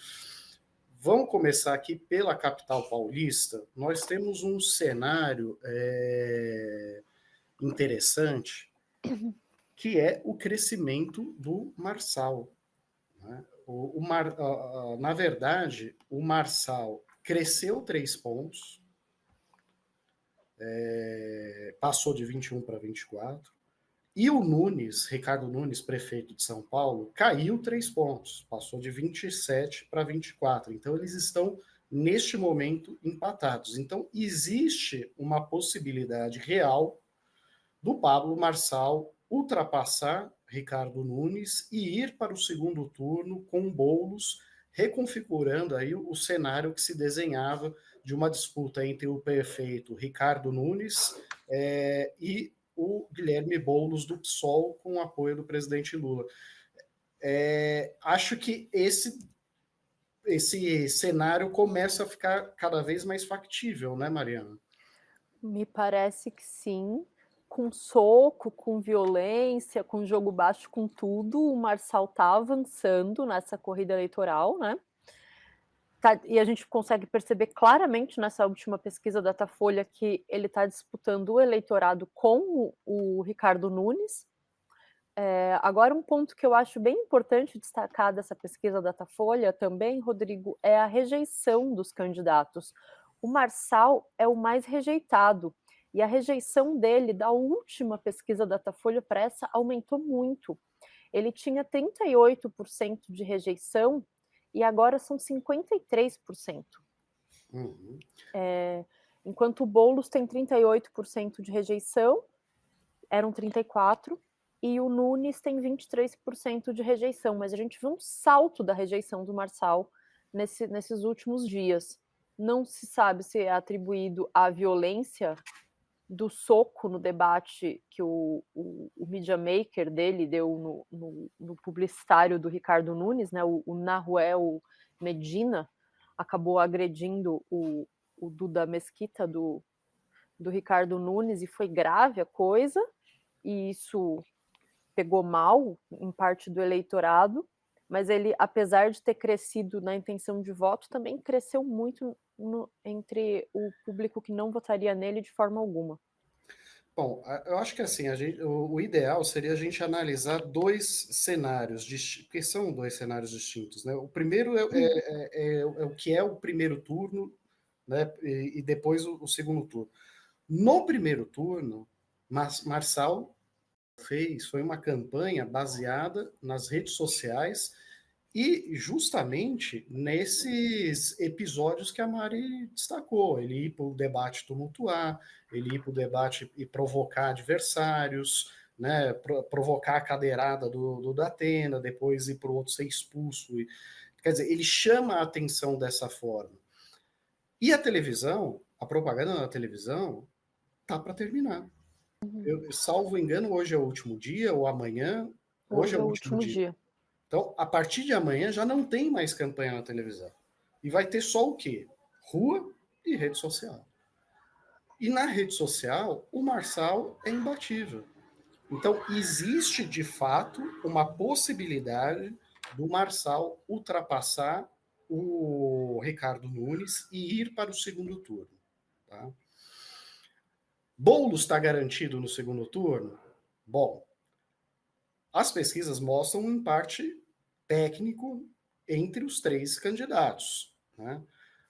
[SPEAKER 1] Vamos começar aqui pela capital paulista. Nós temos um cenário interessante, que é o crescimento do Marçal, né? Na verdade, o Marçal cresceu 3 pontos, passou de 21 para 24, e o Nunes, Ricardo Nunes, prefeito de São Paulo, caiu 3 pontos, passou de 27 para 24. Então, eles estão, neste momento, empatados. Então, existe uma possibilidade real do Pablo Marçal ultrapassar Ricardo Nunes e ir para o segundo turno com Boulos, reconfigurando aí o cenário que se desenhava de uma disputa entre o prefeito Ricardo Nunes e o Guilherme Boulos do PSOL, com o apoio do presidente Lula. Acho que esse cenário começa a ficar cada vez mais factível, né, Mariana?
[SPEAKER 2] Me parece que sim, com soco, com violência, com jogo baixo, com tudo, o Marçal está avançando nessa corrida eleitoral, né? E a gente consegue perceber claramente nessa última pesquisa da Datafolha que ele está disputando o eleitorado com o Ricardo Nunes. Agora, um ponto que eu acho bem importante destacar dessa pesquisa da Datafolha também, Rodrigo, é a rejeição dos candidatos. O Marçal é o mais rejeitado, e a rejeição dele, da última pesquisa da Datafolha para essa, aumentou muito. Ele tinha 38% de rejeição, e agora são 53%.
[SPEAKER 1] Uhum.
[SPEAKER 2] Enquanto o Boulos tem 38% de rejeição, eram 34%, e o Nunes tem 23% de rejeição, mas a gente viu um salto da rejeição do Marçal nesses últimos dias. Não se sabe se é atribuído à violência do soco no debate que o media maker dele deu no publicitário do Ricardo Nunes, né, o Nahuel Medina, acabou agredindo o Duda Mesquita do Ricardo Nunes, e foi grave a coisa, e isso pegou mal em parte do eleitorado, mas ele, apesar de ter crescido na intenção de voto, também cresceu muito entre o público que não votaria nele de forma alguma.
[SPEAKER 1] Bom, eu acho que assim, o ideal seria a gente analisar dois cenários, porque são dois cenários distintos, né? O primeiro é o que é o primeiro turno, né? E depois o segundo turno. No primeiro turno, Marçal foi uma campanha baseada nas redes sociais e justamente nesses episódios que a Mari destacou, ele ir para o debate tumultuar, ele ir para o debate e provocar adversários, né, provocar a cadeirada do Datena, depois ir para o outro ser expulso. Quer dizer, ele chama a atenção dessa forma. E a televisão, a propaganda na televisão, tá para terminar. Salvo engano, hoje é o último dia, ou amanhã, hoje é o último dia. Então, a partir de amanhã já não tem mais campanha na televisão. E vai ter só o quê? Rua e rede social. E na rede social, o Marçal é imbatível. Então, existe de fato uma possibilidade do Marçal ultrapassar o Ricardo Nunes e ir para o segundo turno. Tá? Boulos está garantido no segundo turno? Bom, as pesquisas mostram um empate técnico entre os três candidatos, né?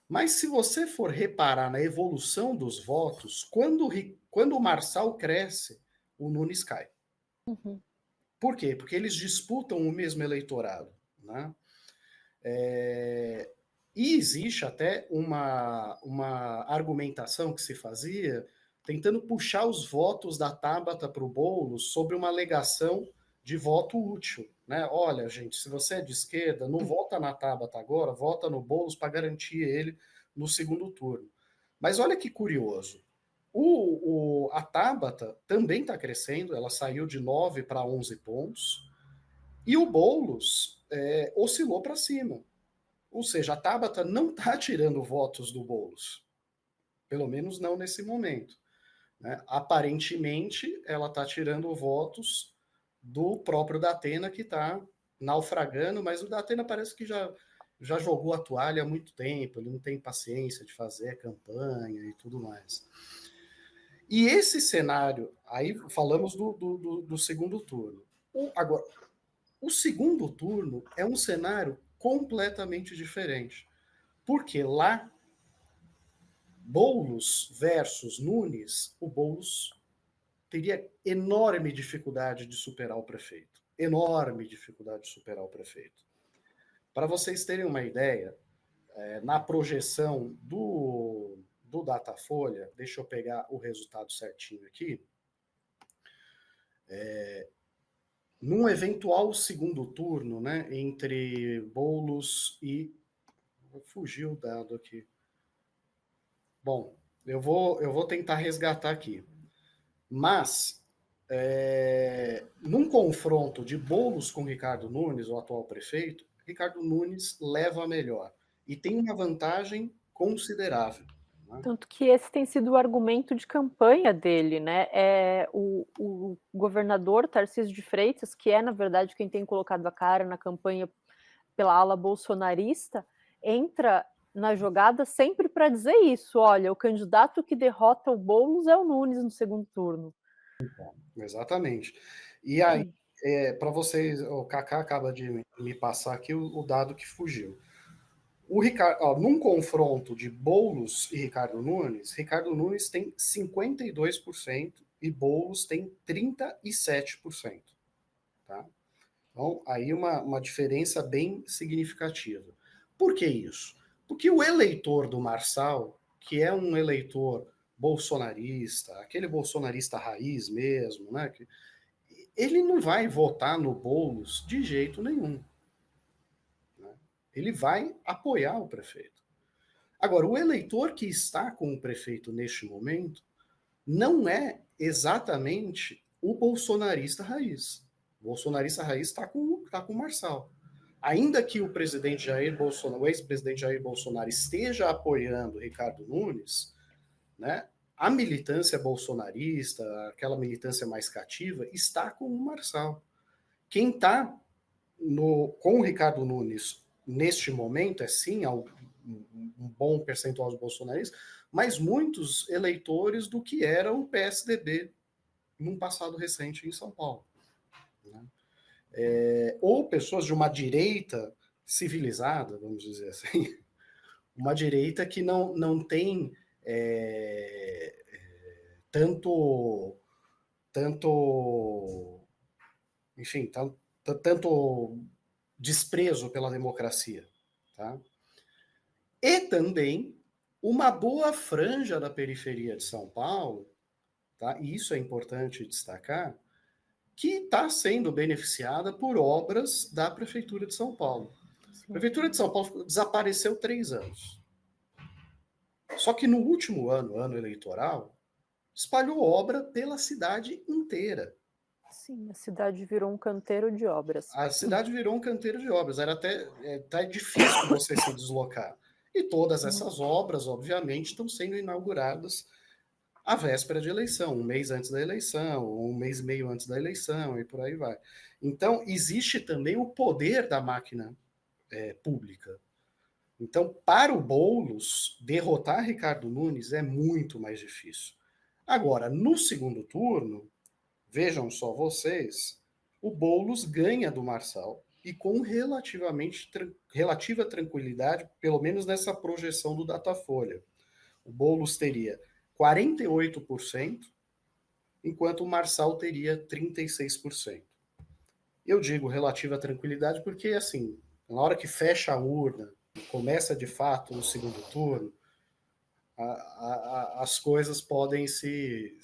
[SPEAKER 1] Mas se você for reparar na evolução dos votos, quando o Marçal cresce, o Nunes cai.
[SPEAKER 2] Uhum.
[SPEAKER 1] Por quê? Porque eles disputam o mesmo eleitorado, né? E existe até uma argumentação que se fazia tentando puxar os votos da Tabata para o Boulos sobre uma alegação de voto útil. Né? Olha, gente, se você é de esquerda, não vota na Tabata agora, vota no Boulos para garantir ele no segundo turno. Mas olha que curioso. A Tabata também está crescendo, ela saiu de 9 para 11 pontos, e o Boulos oscilou para cima. Ou seja, a Tabata não está tirando votos do Boulos, pelo menos não nesse momento. Né? Aparentemente, ela está tirando votos do próprio Datena, que está naufragando, mas o Datena parece que já jogou a toalha há muito tempo, ele não tem paciência de fazer campanha e tudo mais. E esse cenário, aí falamos do segundo turno. Agora, o segundo turno é um cenário completamente diferente, porque lá, Boulos versus Nunes, o Boulos teria enorme dificuldade de superar o prefeito. Enorme dificuldade de superar o prefeito. Para vocês terem uma ideia, na projeção do Datafolha, deixa eu pegar o resultado certinho aqui, num eventual segundo turno, né, entre Boulos e... Fugiu o dado aqui. Bom, eu vou tentar resgatar aqui. Mas, num confronto de Boulos com Ricardo Nunes, o atual prefeito, Ricardo Nunes leva a melhor. E tem uma vantagem considerável. Né?
[SPEAKER 2] Tanto que esse tem sido o argumento de campanha dele, né? O governador Tarcísio de Freitas, que é, na verdade, quem tem colocado a cara na campanha pela ala bolsonarista, entra na jogada sempre para dizer isso: olha, o candidato que derrota o Boulos é o Nunes no segundo turno.
[SPEAKER 1] Exatamente. E aí, para vocês, o Kaká acaba de me passar aqui o dado que fugiu. Num confronto de Boulos e Ricardo Nunes tem 52% e Boulos tem 37%. Tá? Então, aí uma diferença bem significativa. Por que isso? Porque o eleitor do Marçal, que é um eleitor bolsonarista, aquele bolsonarista raiz mesmo, né? Ele não vai votar no Boulos de jeito nenhum. Né? Ele vai apoiar o prefeito. Agora, o eleitor que está com o prefeito neste momento não é exatamente o bolsonarista raiz. O bolsonarista raiz está com o Marçal. Ainda que o presidente Jair Bolsonaro, o ex-presidente Jair Bolsonaro esteja apoiando Ricardo Nunes, né, a militância bolsonarista, aquela militância mais cativa, está com o Marçal. Quem está com o Ricardo Nunes neste momento é sim um bom percentual dos bolsonaristas, mas muitos eleitores do que era o PSDB num passado recente em São Paulo. Né? Ou pessoas de uma direita civilizada, vamos dizer assim, uma direita que não tem tanto, enfim, tanto desprezo pela democracia. Tá? E também uma boa franja da periferia de São Paulo, tá? E isso é importante destacar, que está sendo beneficiada por obras da Prefeitura de São Paulo. Sim. A Prefeitura de São Paulo desapareceu 3 anos. Só que no último ano eleitoral, espalhou obra pela cidade inteira.
[SPEAKER 2] Sim, a cidade virou um canteiro de obras.
[SPEAKER 1] A cidade virou um canteiro de obras. Era até difícil você se deslocar. E todas essas obras, obviamente, estão sendo inauguradas à véspera de eleição, um mês antes da eleição, um mês e meio antes da eleição, e por aí vai. Então, existe também o poder da máquina pública. Então, para o Boulos, derrotar Ricardo Nunes é muito mais difícil. Agora, no segundo turno, vejam só vocês, o Boulos ganha do Marçal e com relativa tranquilidade, pelo menos nessa projeção do Datafolha. O Boulos teria 48%, enquanto o Marçal teria 36%. Eu digo relativa tranquilidade porque, assim, na hora que fecha a urna, começa de fato o segundo turno, as coisas podem se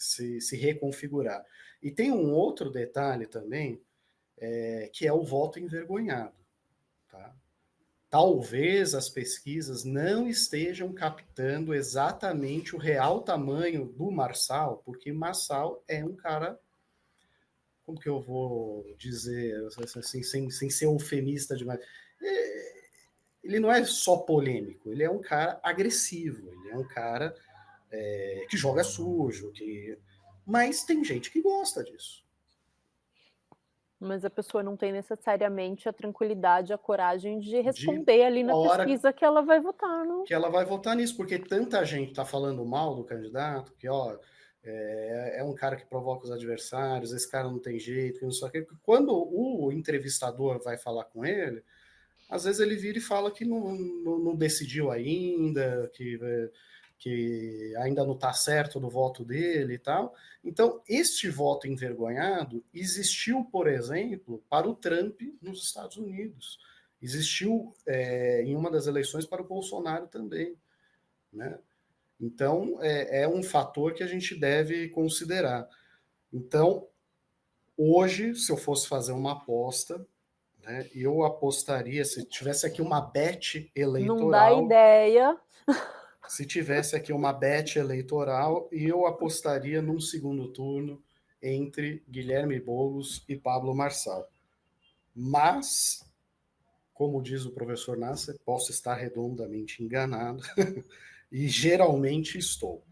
[SPEAKER 1] reconfigurar. E tem um outro detalhe também, que é o voto envergonhado. Tá? Talvez as pesquisas não estejam captando exatamente o real tamanho do Marçal, porque Marçal é um cara, como que eu vou dizer, assim, sem ser eufemista demais, ele não é só polêmico, ele é um cara agressivo, ele é um cara que joga sujo, mas tem gente que gosta disso.
[SPEAKER 2] Mas a pessoa não tem necessariamente a tranquilidade, a coragem de
[SPEAKER 1] De
[SPEAKER 2] responder ali na
[SPEAKER 1] hora
[SPEAKER 2] pesquisa que ela vai votar no
[SPEAKER 1] que ela vai votar nisso, porque tanta gente está falando mal do candidato, que ó, é um cara que provoca os adversários, esse cara não tem jeito, que não sei o quê. Quando o entrevistador vai falar com ele, às vezes ele vira e fala que não decidiu ainda, que ainda não está certo do voto dele e tal. Então, este voto envergonhado existiu, por exemplo, para o Trump nos Estados Unidos. Existiu em uma das eleições para o Bolsonaro também. Né? Então, é um fator que a gente deve considerar. Então, hoje, se eu fosse fazer uma aposta, né, eu apostaria, se tivesse aqui uma bet
[SPEAKER 2] Não dá
[SPEAKER 1] eleitoral,
[SPEAKER 2] ideia.
[SPEAKER 1] se tivesse aqui uma bet eleitoral, eu apostaria num segundo turno entre Guilherme Boulos e Pablo Marçal. Mas, como diz o professor Nasser, posso estar redondamente enganado, e geralmente estou.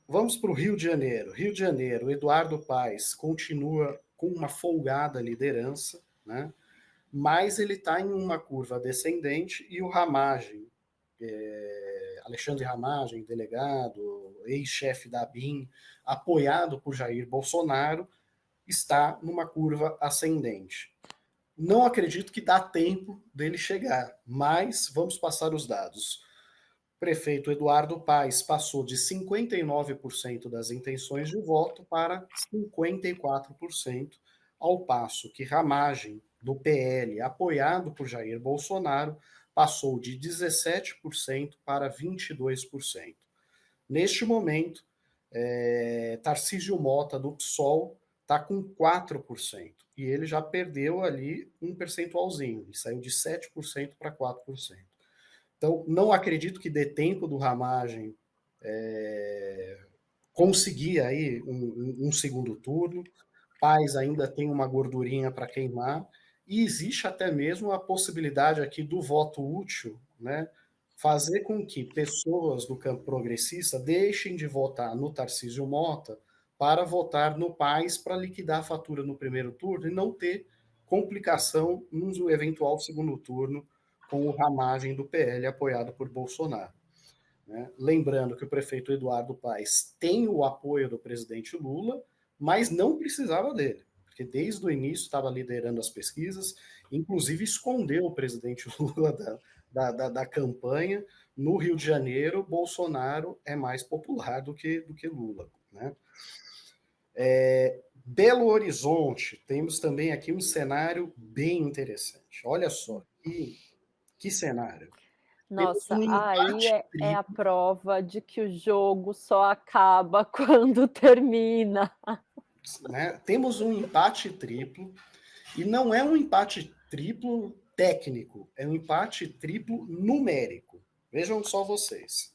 [SPEAKER 1] Vamos para o Rio de Janeiro. Rio de Janeiro, Eduardo Paes continua com uma folgada liderança, né? Mas ele está em uma curva descendente e o Ramagem, Alexandre Ramagem, delegado, ex-chefe da ABIN, apoiado por Jair Bolsonaro, está numa curva ascendente. Não acredito que dá tempo dele chegar, mas vamos passar os dados. O prefeito Eduardo Paes passou de 59% das intenções de voto para 54%, ao passo que Ramagem, do PL, apoiado por Jair Bolsonaro, passou de 17% para 22%. Neste momento, Tarcísio Mota, do PSOL, está com 4%. E ele já perdeu ali um percentualzinho, ele saiu de 7% para 4%. Então, não acredito que dê tempo do Ramagem conseguir aí um segundo turno. Paes ainda tem uma gordurinha para queimar. E existe até mesmo a possibilidade aqui do voto útil, né? Fazer com que pessoas do campo progressista deixem de votar no Tarcísio Mota para votar no Paes para liquidar a fatura no primeiro turno e não ter complicação no eventual segundo turno com o Ramagem do PL apoiado por Bolsonaro. Né? Lembrando que o prefeito Eduardo Paes tem o apoio do presidente Lula, mas não precisava dele, porque desde o início estava liderando as pesquisas, inclusive escondeu o presidente Lula da campanha. No Rio de Janeiro, Bolsonaro é mais popular do que Lula. Né? Belo Horizonte, temos também aqui um cenário bem interessante. Olha só, que cenário. Temos
[SPEAKER 2] Nossa,
[SPEAKER 1] um
[SPEAKER 2] aí
[SPEAKER 1] empate
[SPEAKER 2] é a
[SPEAKER 1] triplo,
[SPEAKER 2] prova de que o jogo só acaba quando termina.
[SPEAKER 1] né? Temos um empate triplo, e não é um empate triplo técnico, é um empate triplo numérico. Vejam só vocês.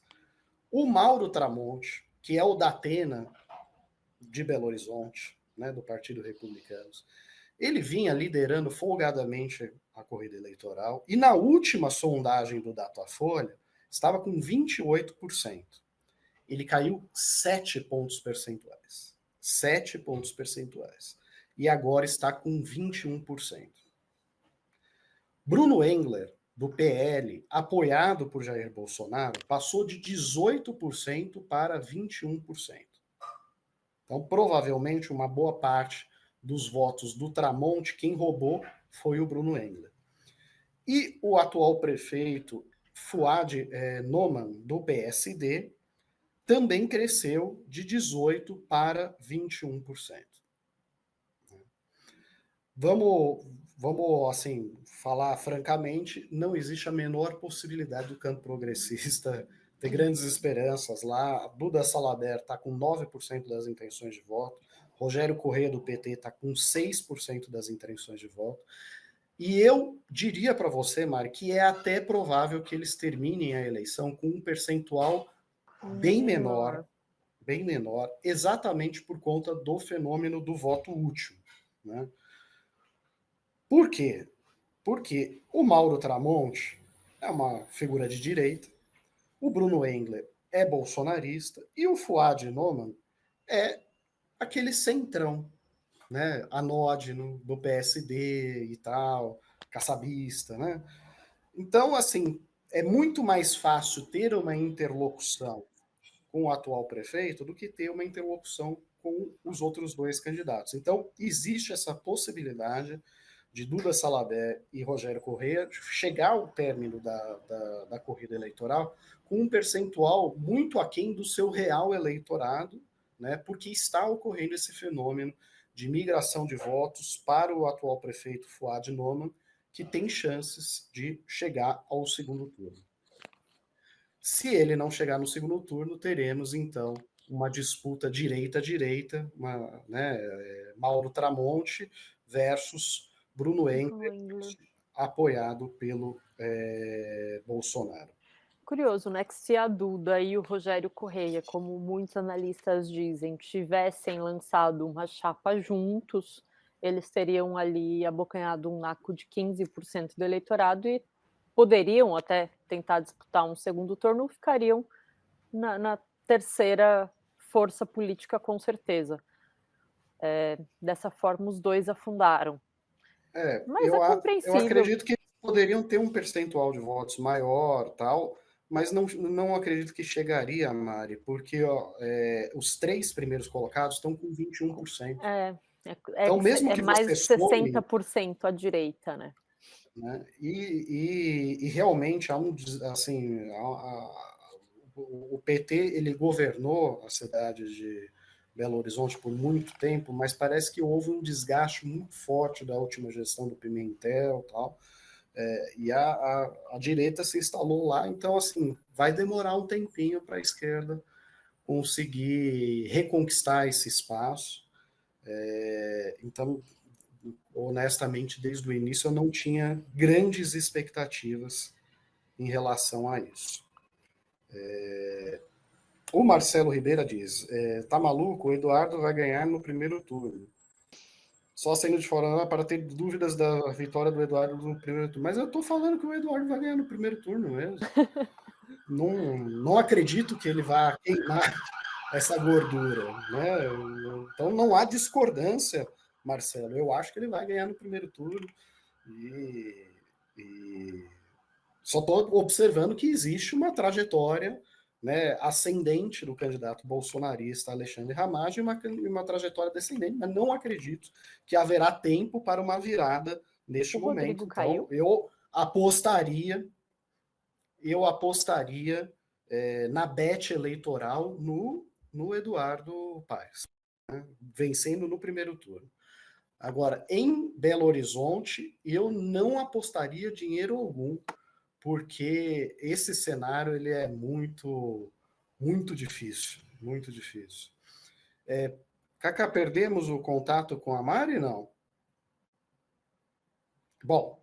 [SPEAKER 1] O Mauro Tramonte, que é o da Atena de Belo Horizonte, né, do Partido Republicano, ele vinha liderando folgadamente a corrida eleitoral e na última sondagem do Datafolha estava com 28%. Ele caiu 7 pontos percentuais. 7 pontos percentuais. E agora está com 21%. Bruno Engler, do PL, apoiado por Jair Bolsonaro, passou de 18% para 21%. Então, provavelmente, uma boa parte dos votos do Tramonte, quem roubou foi o Bruno Engler. E o atual prefeito, Fuad Noman, do PSD, também cresceu de 18% para 21%. Vamos vamos assim, falar francamente, não existe a menor possibilidade do campo progressista ter grandes esperanças lá. Duda Salabert está com 9% das intenções de voto, Rogério Corrêa do PT está com 6% das intenções de voto. E eu diria para você, Mari, que é até provável que eles terminem a eleição com um percentual bem menor, exatamente por conta do fenômeno do voto útil, né? Por quê? Porque o Mauro Tramonte é uma figura de direita, o Bruno Engler é bolsonarista e o Fuad Noman é aquele centrão, né? Anódino do PSD e tal, caçabista, né? Então, assim, é muito mais fácil ter uma interlocução com o atual prefeito do que ter uma interlocução com os outros dois candidatos. Então, existe essa possibilidade de Duda Salabert e Rogério Corrêa chegar ao término da corrida eleitoral com um percentual muito aquém do seu real eleitorado, né, porque está ocorrendo esse fenômeno de migração de votos para o atual prefeito Fuad Noman, que tem chances de chegar ao segundo turno. Se ele não chegar no segundo turno, teremos, então, uma disputa direita-direita, né, Mauro Tramonte versus Bruno Engler, apoiado pelo Bolsonaro.
[SPEAKER 2] Curioso, né, que se a Duda e o Rogério Correia, como muitos analistas dizem, tivessem lançado uma chapa juntos, eles teriam ali abocanhado um naco de 15% do eleitorado e poderiam até tentar disputar um segundo turno, ficariam na terceira força política com certeza. Dessa forma, os dois afundaram. Mas é
[SPEAKER 1] eu
[SPEAKER 2] compreensível.
[SPEAKER 1] acredito que poderiam ter um percentual de votos maior, tal, mas não acredito que chegaria, Mari, porque os três primeiros colocados estão com 21%. Então, mesmo que
[SPEAKER 2] mais
[SPEAKER 1] você
[SPEAKER 2] de
[SPEAKER 1] some,
[SPEAKER 2] 60% à direita, né?
[SPEAKER 1] E realmente há assim, o PT ele governou a cidade de Belo Horizonte por muito tempo, mas parece que houve um desgaste muito forte da última gestão do Pimentel, tal, e a direita se instalou lá, então assim vai demorar um tempinho para a esquerda conseguir reconquistar esse espaço. Então, honestamente, desde o início eu não tinha grandes expectativas em relação a isso. O Marcelo Ribeira diz, tá maluco? O Eduardo vai ganhar no primeiro turno. Só saindo de fora para ter dúvidas da vitória do Eduardo no primeiro turno. Mas eu tô falando que o Eduardo vai ganhar no primeiro turno mesmo. Não acredito que ele vá queimar essa gordura, né? Então não há discordância, Marcelo. Eu acho que ele vai ganhar no primeiro turno. E só estou observando que existe uma trajetória, né, ascendente do candidato bolsonarista Alexandre Ramagem e uma trajetória descendente, mas não acredito que haverá tempo para uma virada neste momento. Então, eu apostaria na bet eleitoral no Eduardo Paes, né, vencendo no primeiro turno. Agora, em Belo Horizonte, eu não apostaria dinheiro algum, porque esse cenário ele é muito, muito difícil, muito difícil. Cacá, perdemos o contato com a Mari, não? Bom,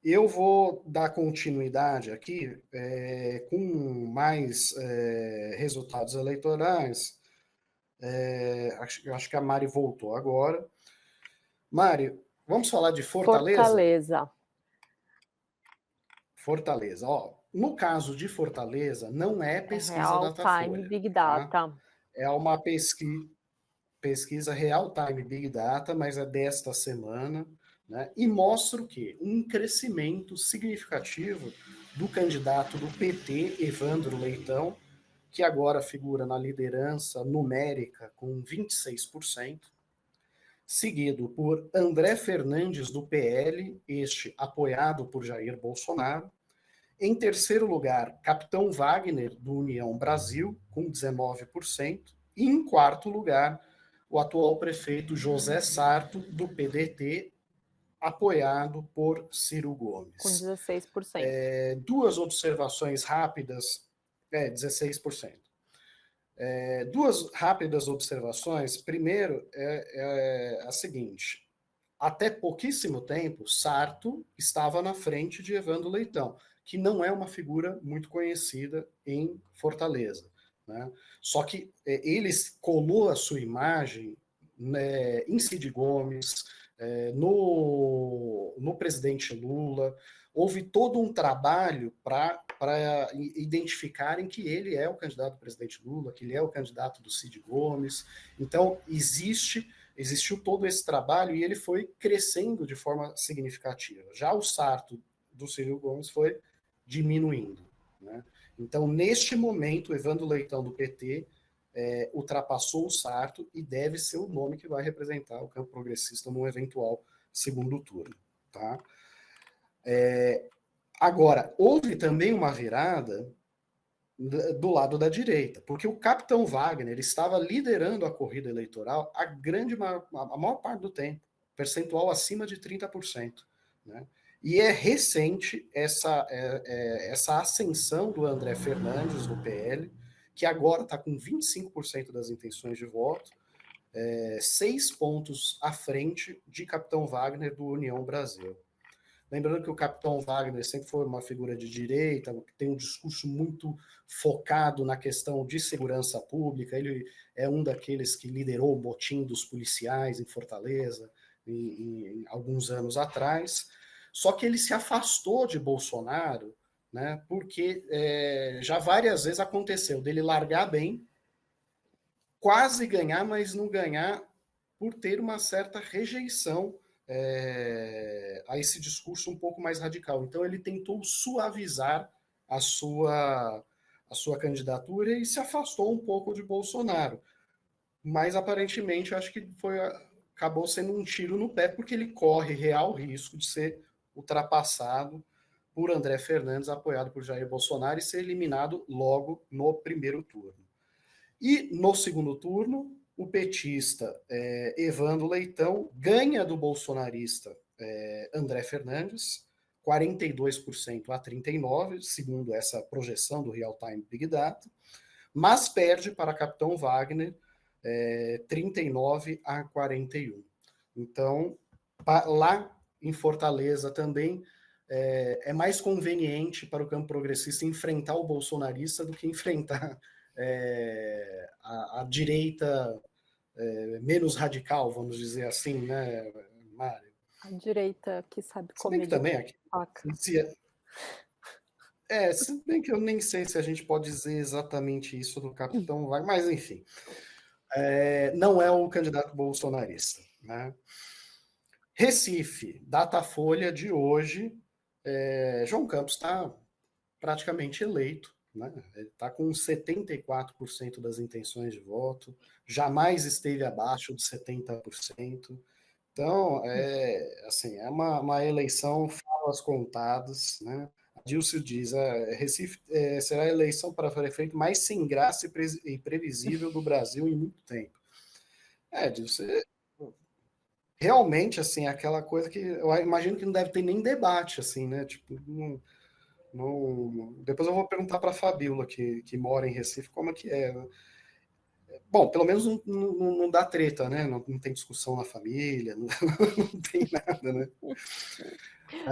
[SPEAKER 1] eu vou dar continuidade aqui com mais resultados eleitorais. Acho que a Mari voltou agora. Mari, vamos falar de Fortaleza? Fortaleza. Ó, no caso de Fortaleza, não é pesquisa Datafolha.
[SPEAKER 2] Big Data.
[SPEAKER 1] Tá? É uma pesquisa Real Time Big Data, mas é desta semana, né? E mostra o quê? Um crescimento significativo do candidato do PT, Evandro Leitão, que agora figura na liderança numérica com 26%, seguido por André Fernandes, do PL, este apoiado por Jair Bolsonaro. Em terceiro lugar, Capitão Wagner, do União Brasil, com 19%. E em quarto lugar, o atual prefeito José Sarto, do PDT, apoiado por Ciro Gomes.
[SPEAKER 2] Com 16%.
[SPEAKER 1] Duas observações rápidas, 16%. Duas rápidas observações. Primeiro, a seguinte: até pouquíssimo tempo, Sarto estava na frente de Evandro Leitão, que não é uma figura muito conhecida em Fortaleza, né? Só que ele colou a sua imagem, né, em Cid Gomes, no presidente Lula. Houve todo um trabalho para identificarem que ele é o candidato do presidente Lula, que ele é o candidato do Cid Gomes. Então, existiu todo esse trabalho e ele foi crescendo de forma significativa. Já o Sarto do Ciro Gomes foi diminuindo, né? Então, neste momento, o Evandro Leitão do PT ultrapassou o Sarto e deve ser o nome que vai representar o campo progressista num eventual segundo turno, tá? Agora, houve também uma virada do lado da direita, porque o capitão Wagner estava liderando a corrida eleitoral a maior parte do tempo, percentual acima de 30%, né? E é recente essa ascensão do André Fernandes, do PL, que agora está com 25% das intenções de voto, 6 pontos à frente de capitão Wagner do União Brasil. Lembrando que o capitão Wagner sempre foi uma figura de direita, que tem um discurso muito focado na questão de segurança pública. Ele é um daqueles que liderou o motim dos policiais em Fortaleza, em alguns anos atrás. Só que ele se afastou de Bolsonaro, né, porque já várias vezes aconteceu dele largar bem, quase ganhar, mas não ganhar por ter uma certa rejeição a esse discurso um pouco mais radical. Então ele tentou suavizar a sua candidatura e se afastou um pouco de Bolsonaro. Mas aparentemente acho que acabou sendo um tiro no pé, porque ele corre real risco de ser ultrapassado por André Fernandes, apoiado por Jair Bolsonaro, e ser eliminado logo no primeiro turno. E no segundo turno, o petista Evandro Leitão ganha do bolsonarista André Fernandes, 42% a 39%, segundo essa projeção do Real Time Big Data, mas perde para capitão Wagner, 39% a 41%. Então, lá em Fortaleza também é mais conveniente para o campo progressista enfrentar o bolsonarista do que enfrentar a direita menos radical, vamos dizer assim, né, Mário?
[SPEAKER 2] A direita que sabe comer
[SPEAKER 1] que também aqui,
[SPEAKER 2] faca.
[SPEAKER 1] Se bem que eu nem sei se a gente pode dizer exatamente isso do capitão Wagner, mas enfim, não é o candidato bolsonarista, né? Recife, Datafolha de hoje, João Campos está praticamente eleito, né? Ele está com 74% das intenções de voto, jamais esteve abaixo de 70%. Então, assim, é uma eleição falas contadas, né? A Dilcio diz, Recife será a eleição para prefeito mais sem graça e previsível do Brasil em muito tempo. Dilcio, realmente, assim, aquela coisa que eu imagino que não deve ter nem debate, assim, né? Tipo, depois eu vou perguntar para a Fabíola, que mora em Recife, como é que é. Bom, pelo menos não dá treta, né? Não tem discussão na família, não tem nada, né?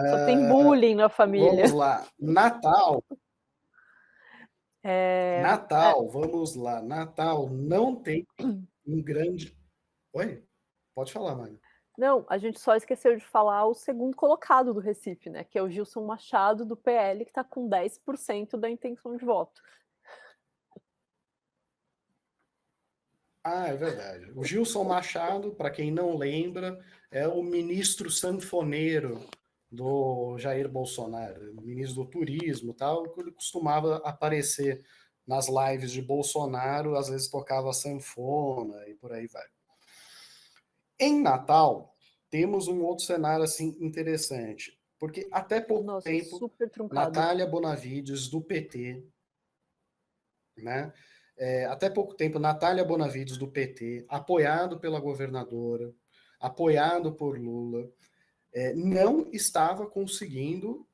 [SPEAKER 2] Só tem bullying na família.
[SPEAKER 1] Vamos lá. Natal, vamos lá. Natal não tem um grande... Oi? Pode falar, Mari.
[SPEAKER 2] Não, a gente só esqueceu de falar o segundo colocado do Recife, né? Que é o Gilson Machado, do PL, que está com 10% da intenção de voto.
[SPEAKER 1] É verdade. O Gilson Machado, para quem não lembra, é o ministro sanfoneiro do Jair Bolsonaro, ministro do turismo, tal, que ele costumava aparecer nas lives de Bolsonaro, às vezes tocava sanfona e por aí vai. Em Natal, temos um outro cenário assim interessante, porque até pouco tempo, Natália Bonavides, do PT, né? Até pouco tempo, Natália Bonavides, do PT, apoiado pela governadora, apoiado por Lula, não estava conseguindo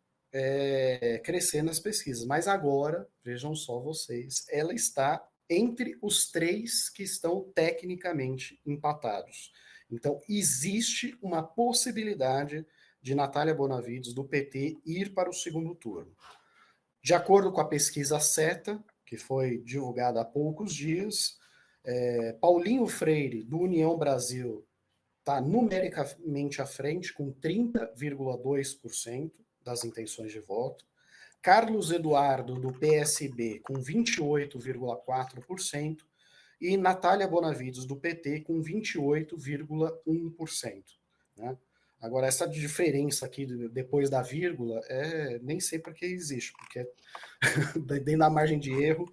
[SPEAKER 1] crescer nas pesquisas. Mas agora, vejam só vocês, ela está entre os 3 que estão tecnicamente empatados. Então, existe uma possibilidade de Natália Bonavides, do PT, ir para o segundo turno. De acordo com a pesquisa SETA, que foi divulgada há poucos dias, Paulinho Freire, do União Brasil, está numericamente à frente, com 30,2% das intenções de voto. Carlos Eduardo, do PSB, com 28,4%. E Natália Bonavides, do PT, com 28,1%. Né? Agora, essa diferença aqui, depois da vírgula, nem sei para que existe, porque dentro da margem de erro,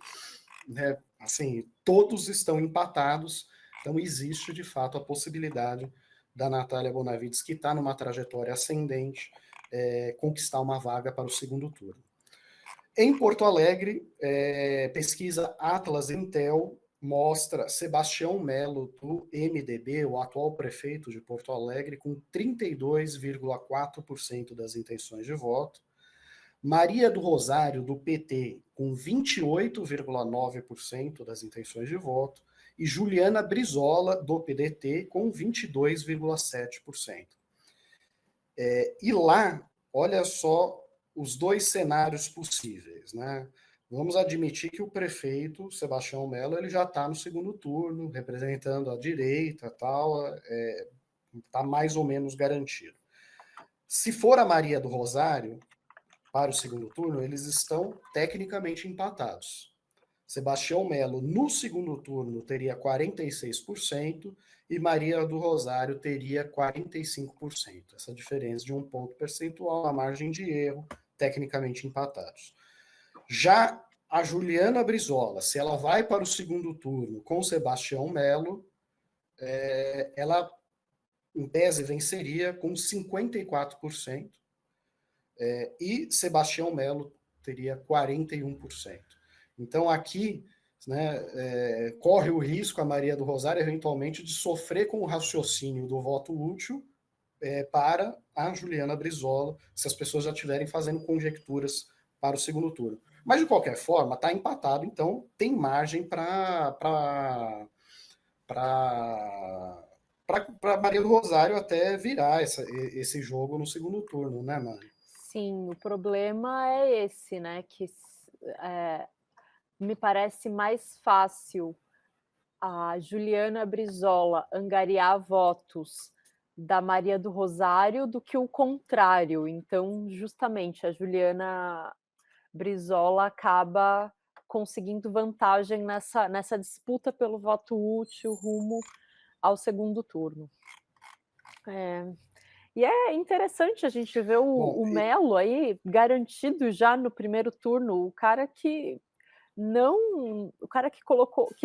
[SPEAKER 1] né, assim, todos estão empatados, então existe, de fato, a possibilidade da Natália Bonavides, que está numa trajetória ascendente, conquistar uma vaga para o segundo turno. Em Porto Alegre, pesquisa Atlas Intel mostra Sebastião Melo, do MDB, o atual prefeito de Porto Alegre, com 32,4% das intenções de voto. Maria do Rosário, do PT, com 28,9% das intenções de voto. E Juliana Brizola, do PDT, com 22,7%. E lá, olha só os 2 cenários possíveis, né? Vamos admitir que o prefeito, Sebastião Melo, ele já está no segundo turno, representando a direita, tal, está mais ou menos garantido. Se for a Maria do Rosário, para o segundo turno, eles estão tecnicamente empatados. Sebastião Melo, no segundo turno, teria 46% e Maria do Rosário teria 45%. Essa diferença de 1 ponto percentual, a margem de erro, tecnicamente empatados. Já a Juliana Brizola, se ela vai para o segundo turno com Sebastião Melo, ela, em tese, venceria com 54%, e Sebastião Melo teria 41%. Então, aqui, né, corre o risco a Maria do Rosário, eventualmente, de sofrer com o raciocínio do voto útil para a Juliana Brizola, se as pessoas já estiverem fazendo conjecturas para o segundo turno. Mas, de qualquer forma, está empatado, então tem margem para Maria do Rosário até virar esse jogo no segundo turno, né, Mari?
[SPEAKER 2] Sim, o problema é esse, né? Que me parece mais fácil a Juliana Brizola angariar votos da Maria do Rosário do que o contrário. Então, justamente, a Juliana Brizola acaba conseguindo vantagem nessa disputa pelo voto útil rumo ao segundo turno. E é interessante a gente ver o Melo aí garantido já no primeiro turno, o cara que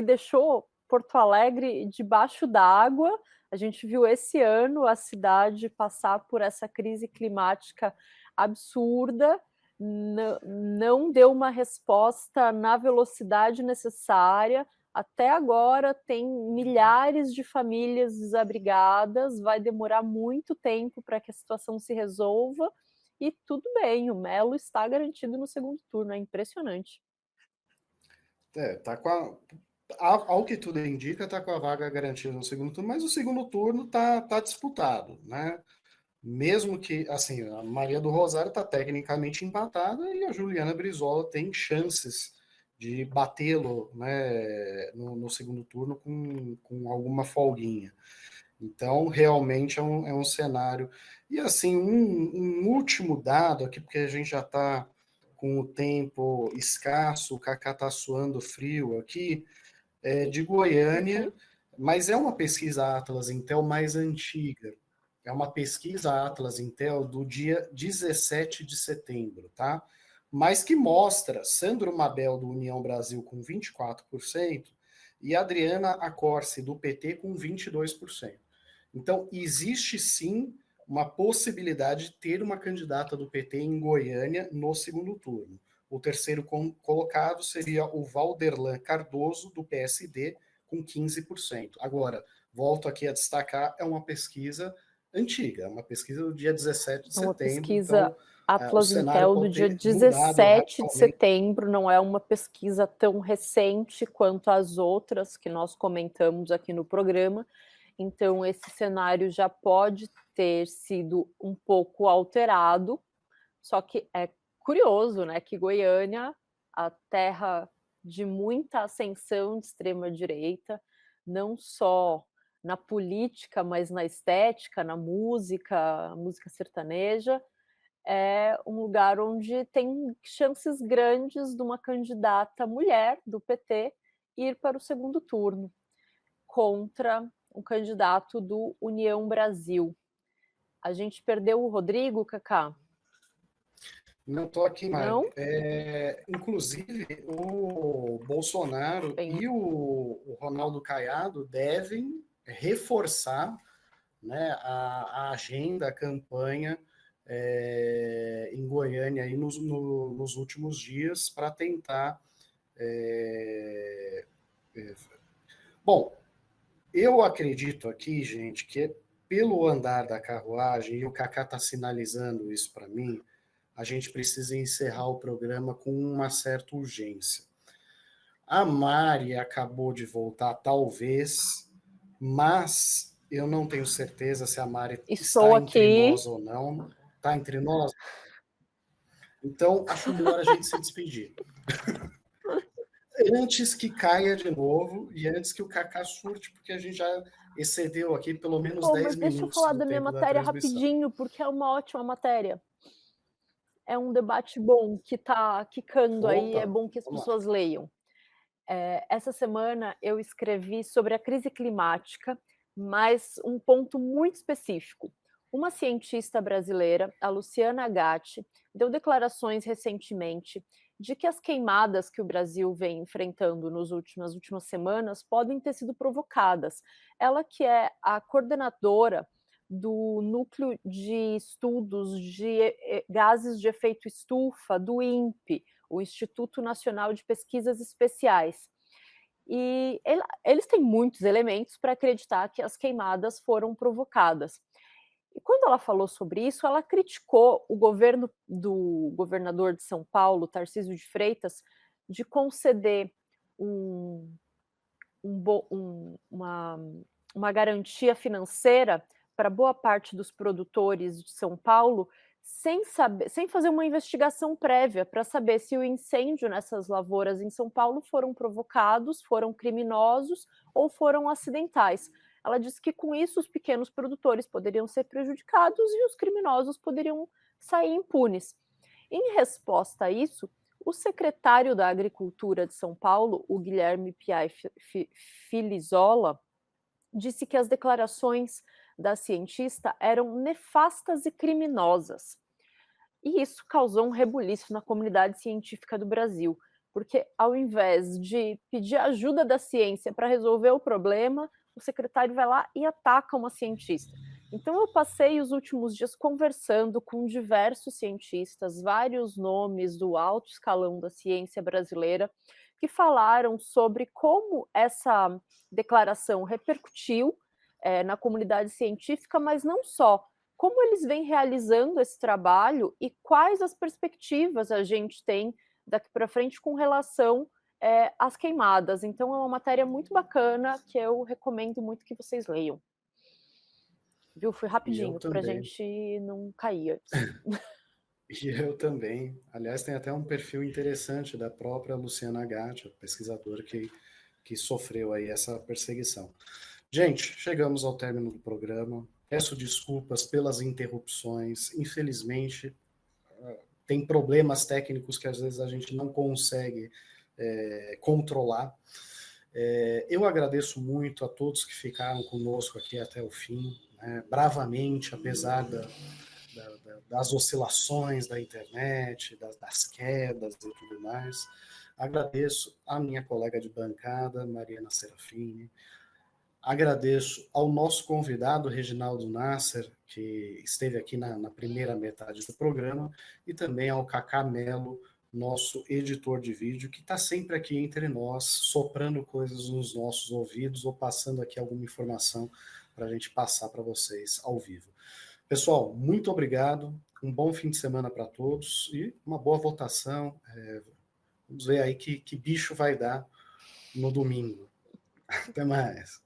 [SPEAKER 2] deixou Porto Alegre debaixo d'água. A gente viu esse ano a cidade passar por essa crise climática absurda, não deu uma resposta na velocidade necessária. Até agora tem milhares de famílias desabrigadas, vai demorar muito tempo para que a situação se resolva, e tudo bem, o Melo está garantido no segundo turno, é impressionante.
[SPEAKER 1] Tá ao que tudo indica, está com a vaga garantida no segundo turno, mas o segundo turno tá disputado, né? Mesmo que, assim, a Maria do Rosário está tecnicamente empatada e a Juliana Brizola tem chances de batê-lo, né, no segundo turno com alguma folguinha. Então, realmente é um cenário. E, assim, um último dado aqui, porque a gente já está com o tempo escasso, o Cacá está suando frio aqui, de Goiânia, mas é uma pesquisa Atlas Intel mais antiga. É uma pesquisa Atlas Intel do dia 17 de setembro, tá? Mas que mostra Sandro Mabel, do União Brasil, com 24%, e Adriana Accorsi, do PT, com 22%. Então, existe sim uma possibilidade de ter uma candidata do PT em Goiânia no segundo turno. O terceiro colocado seria o Valderlan Cardoso, do PSD, com 15%. Agora, volto aqui a destacar, é uma pesquisa antiga, uma pesquisa do dia 17 de
[SPEAKER 2] É uma
[SPEAKER 1] setembro,
[SPEAKER 2] pesquisa
[SPEAKER 1] então o
[SPEAKER 2] Atlas
[SPEAKER 1] cenário
[SPEAKER 2] Intel do
[SPEAKER 1] pode
[SPEAKER 2] dia
[SPEAKER 1] ter mudado
[SPEAKER 2] 17 de
[SPEAKER 1] radicalmente.
[SPEAKER 2] setembro, não é uma pesquisa tão recente quanto as outras que nós comentamos aqui no programa, então esse cenário já pode ter sido um pouco alterado, só que é curioso, né, que Goiânia, a terra de muita ascensão de extrema-direita, não só na política, mas na estética, na música, música sertaneja, é um lugar onde tem chances grandes de uma candidata mulher do PT ir para o segundo turno, contra um candidato do União Brasil. A gente perdeu o Rodrigo, Cacá?
[SPEAKER 1] Não estou aqui mais.
[SPEAKER 2] Não?
[SPEAKER 1] Inclusive, o Bolsonaro
[SPEAKER 2] Bem,
[SPEAKER 1] e o Ronaldo Caiado devem reforçar, né, a agenda, a campanha em Goiânia aí nos últimos dias para tentar. Bom, eu acredito aqui, gente, que pelo andar da carruagem, e o Cacá está sinalizando isso para mim, a gente precisa encerrar o programa com uma certa urgência. A Mari acabou de voltar, talvez, mas eu não tenho certeza se a Mari
[SPEAKER 2] estou
[SPEAKER 1] está entre
[SPEAKER 2] aqui.
[SPEAKER 1] nós ou não. Está entre nós? Então, acho melhor a gente se despedir. Antes que caia de novo e antes que o Cacá surte, porque a gente já excedeu aqui pelo menos
[SPEAKER 2] Oh,
[SPEAKER 1] 10
[SPEAKER 2] mas deixa eu
[SPEAKER 1] minutos
[SPEAKER 2] falar
[SPEAKER 1] do
[SPEAKER 2] da minha
[SPEAKER 1] tempo da
[SPEAKER 2] matéria
[SPEAKER 1] transmissão.
[SPEAKER 2] rapidinho, porque é uma ótima matéria. É um debate bom que está quicando aí, é
[SPEAKER 1] Opa,
[SPEAKER 2] bom que as
[SPEAKER 1] vamos lá.
[SPEAKER 2] pessoas leiam. Essa semana eu escrevi sobre a crise climática, mas um ponto muito específico. Uma cientista brasileira, a Luciana Gatti, deu declarações recentemente de que as queimadas que o Brasil vem enfrentando nas últimas semanas podem ter sido provocadas. Ela que é a coordenadora do Núcleo de Estudos de Gases de Efeito Estufa, do INPE, o Instituto Nacional de Pesquisas Especiais. E eles têm muitos elementos para acreditar que as queimadas foram provocadas. E quando ela falou sobre isso, ela criticou o governo do governador de São Paulo, Tarcísio de Freitas, de conceder uma garantia financeira para boa parte dos produtores de São Paulo, sem fazer uma investigação prévia para saber se o incêndio nessas lavouras em São Paulo foram provocados, foram criminosos ou foram acidentais. Ela disse que com isso os pequenos produtores poderiam ser prejudicados e os criminosos poderiam sair impunes. Em resposta a isso, o secretário da Agricultura de São Paulo, o Guilherme Piai Filizola, disse que as declarações da cientista eram nefastas e criminosas. E isso causou um rebuliço na comunidade científica do Brasil, porque ao invés de pedir ajuda da ciência para resolver o problema, o secretário vai lá e ataca uma cientista. Então eu passei os últimos dias conversando com diversos cientistas, vários nomes do alto escalão da ciência brasileira, que falaram sobre como essa declaração repercutiu na comunidade científica, mas não só, como eles vêm realizando esse trabalho e quais as perspectivas a gente tem daqui para frente com relação às queimadas. Então, é uma matéria muito bacana que eu recomendo muito que vocês leiam. Viu? Fui
[SPEAKER 1] E eu
[SPEAKER 2] rapidinho para a
[SPEAKER 1] também.
[SPEAKER 2] gente não cair antes.
[SPEAKER 1] E eu também. Aliás, tem até um perfil interessante da própria Luciana Gatti, pesquisadora que sofreu aí essa perseguição. Gente, chegamos ao término do programa. Peço desculpas pelas interrupções. Infelizmente, tem problemas técnicos que às vezes a gente não consegue controlar. Eu agradeço muito a todos que ficaram conosco aqui até o fim, né, bravamente, apesar das oscilações da internet, das quedas e tudo mais. Agradeço a minha colega de bancada, Mariana Serafini. Agradeço ao nosso convidado, Reginaldo Nasser, que esteve aqui na primeira metade do programa, e também ao Cacá Mello, nosso editor de vídeo, que está sempre aqui entre nós, soprando coisas nos nossos ouvidos ou passando aqui alguma informação para para a gente passar para vocês ao vivo. Pessoal, muito obrigado, um bom fim de semana para todos e uma boa votação. Vamos ver aí que bicho vai dar no domingo. Até mais.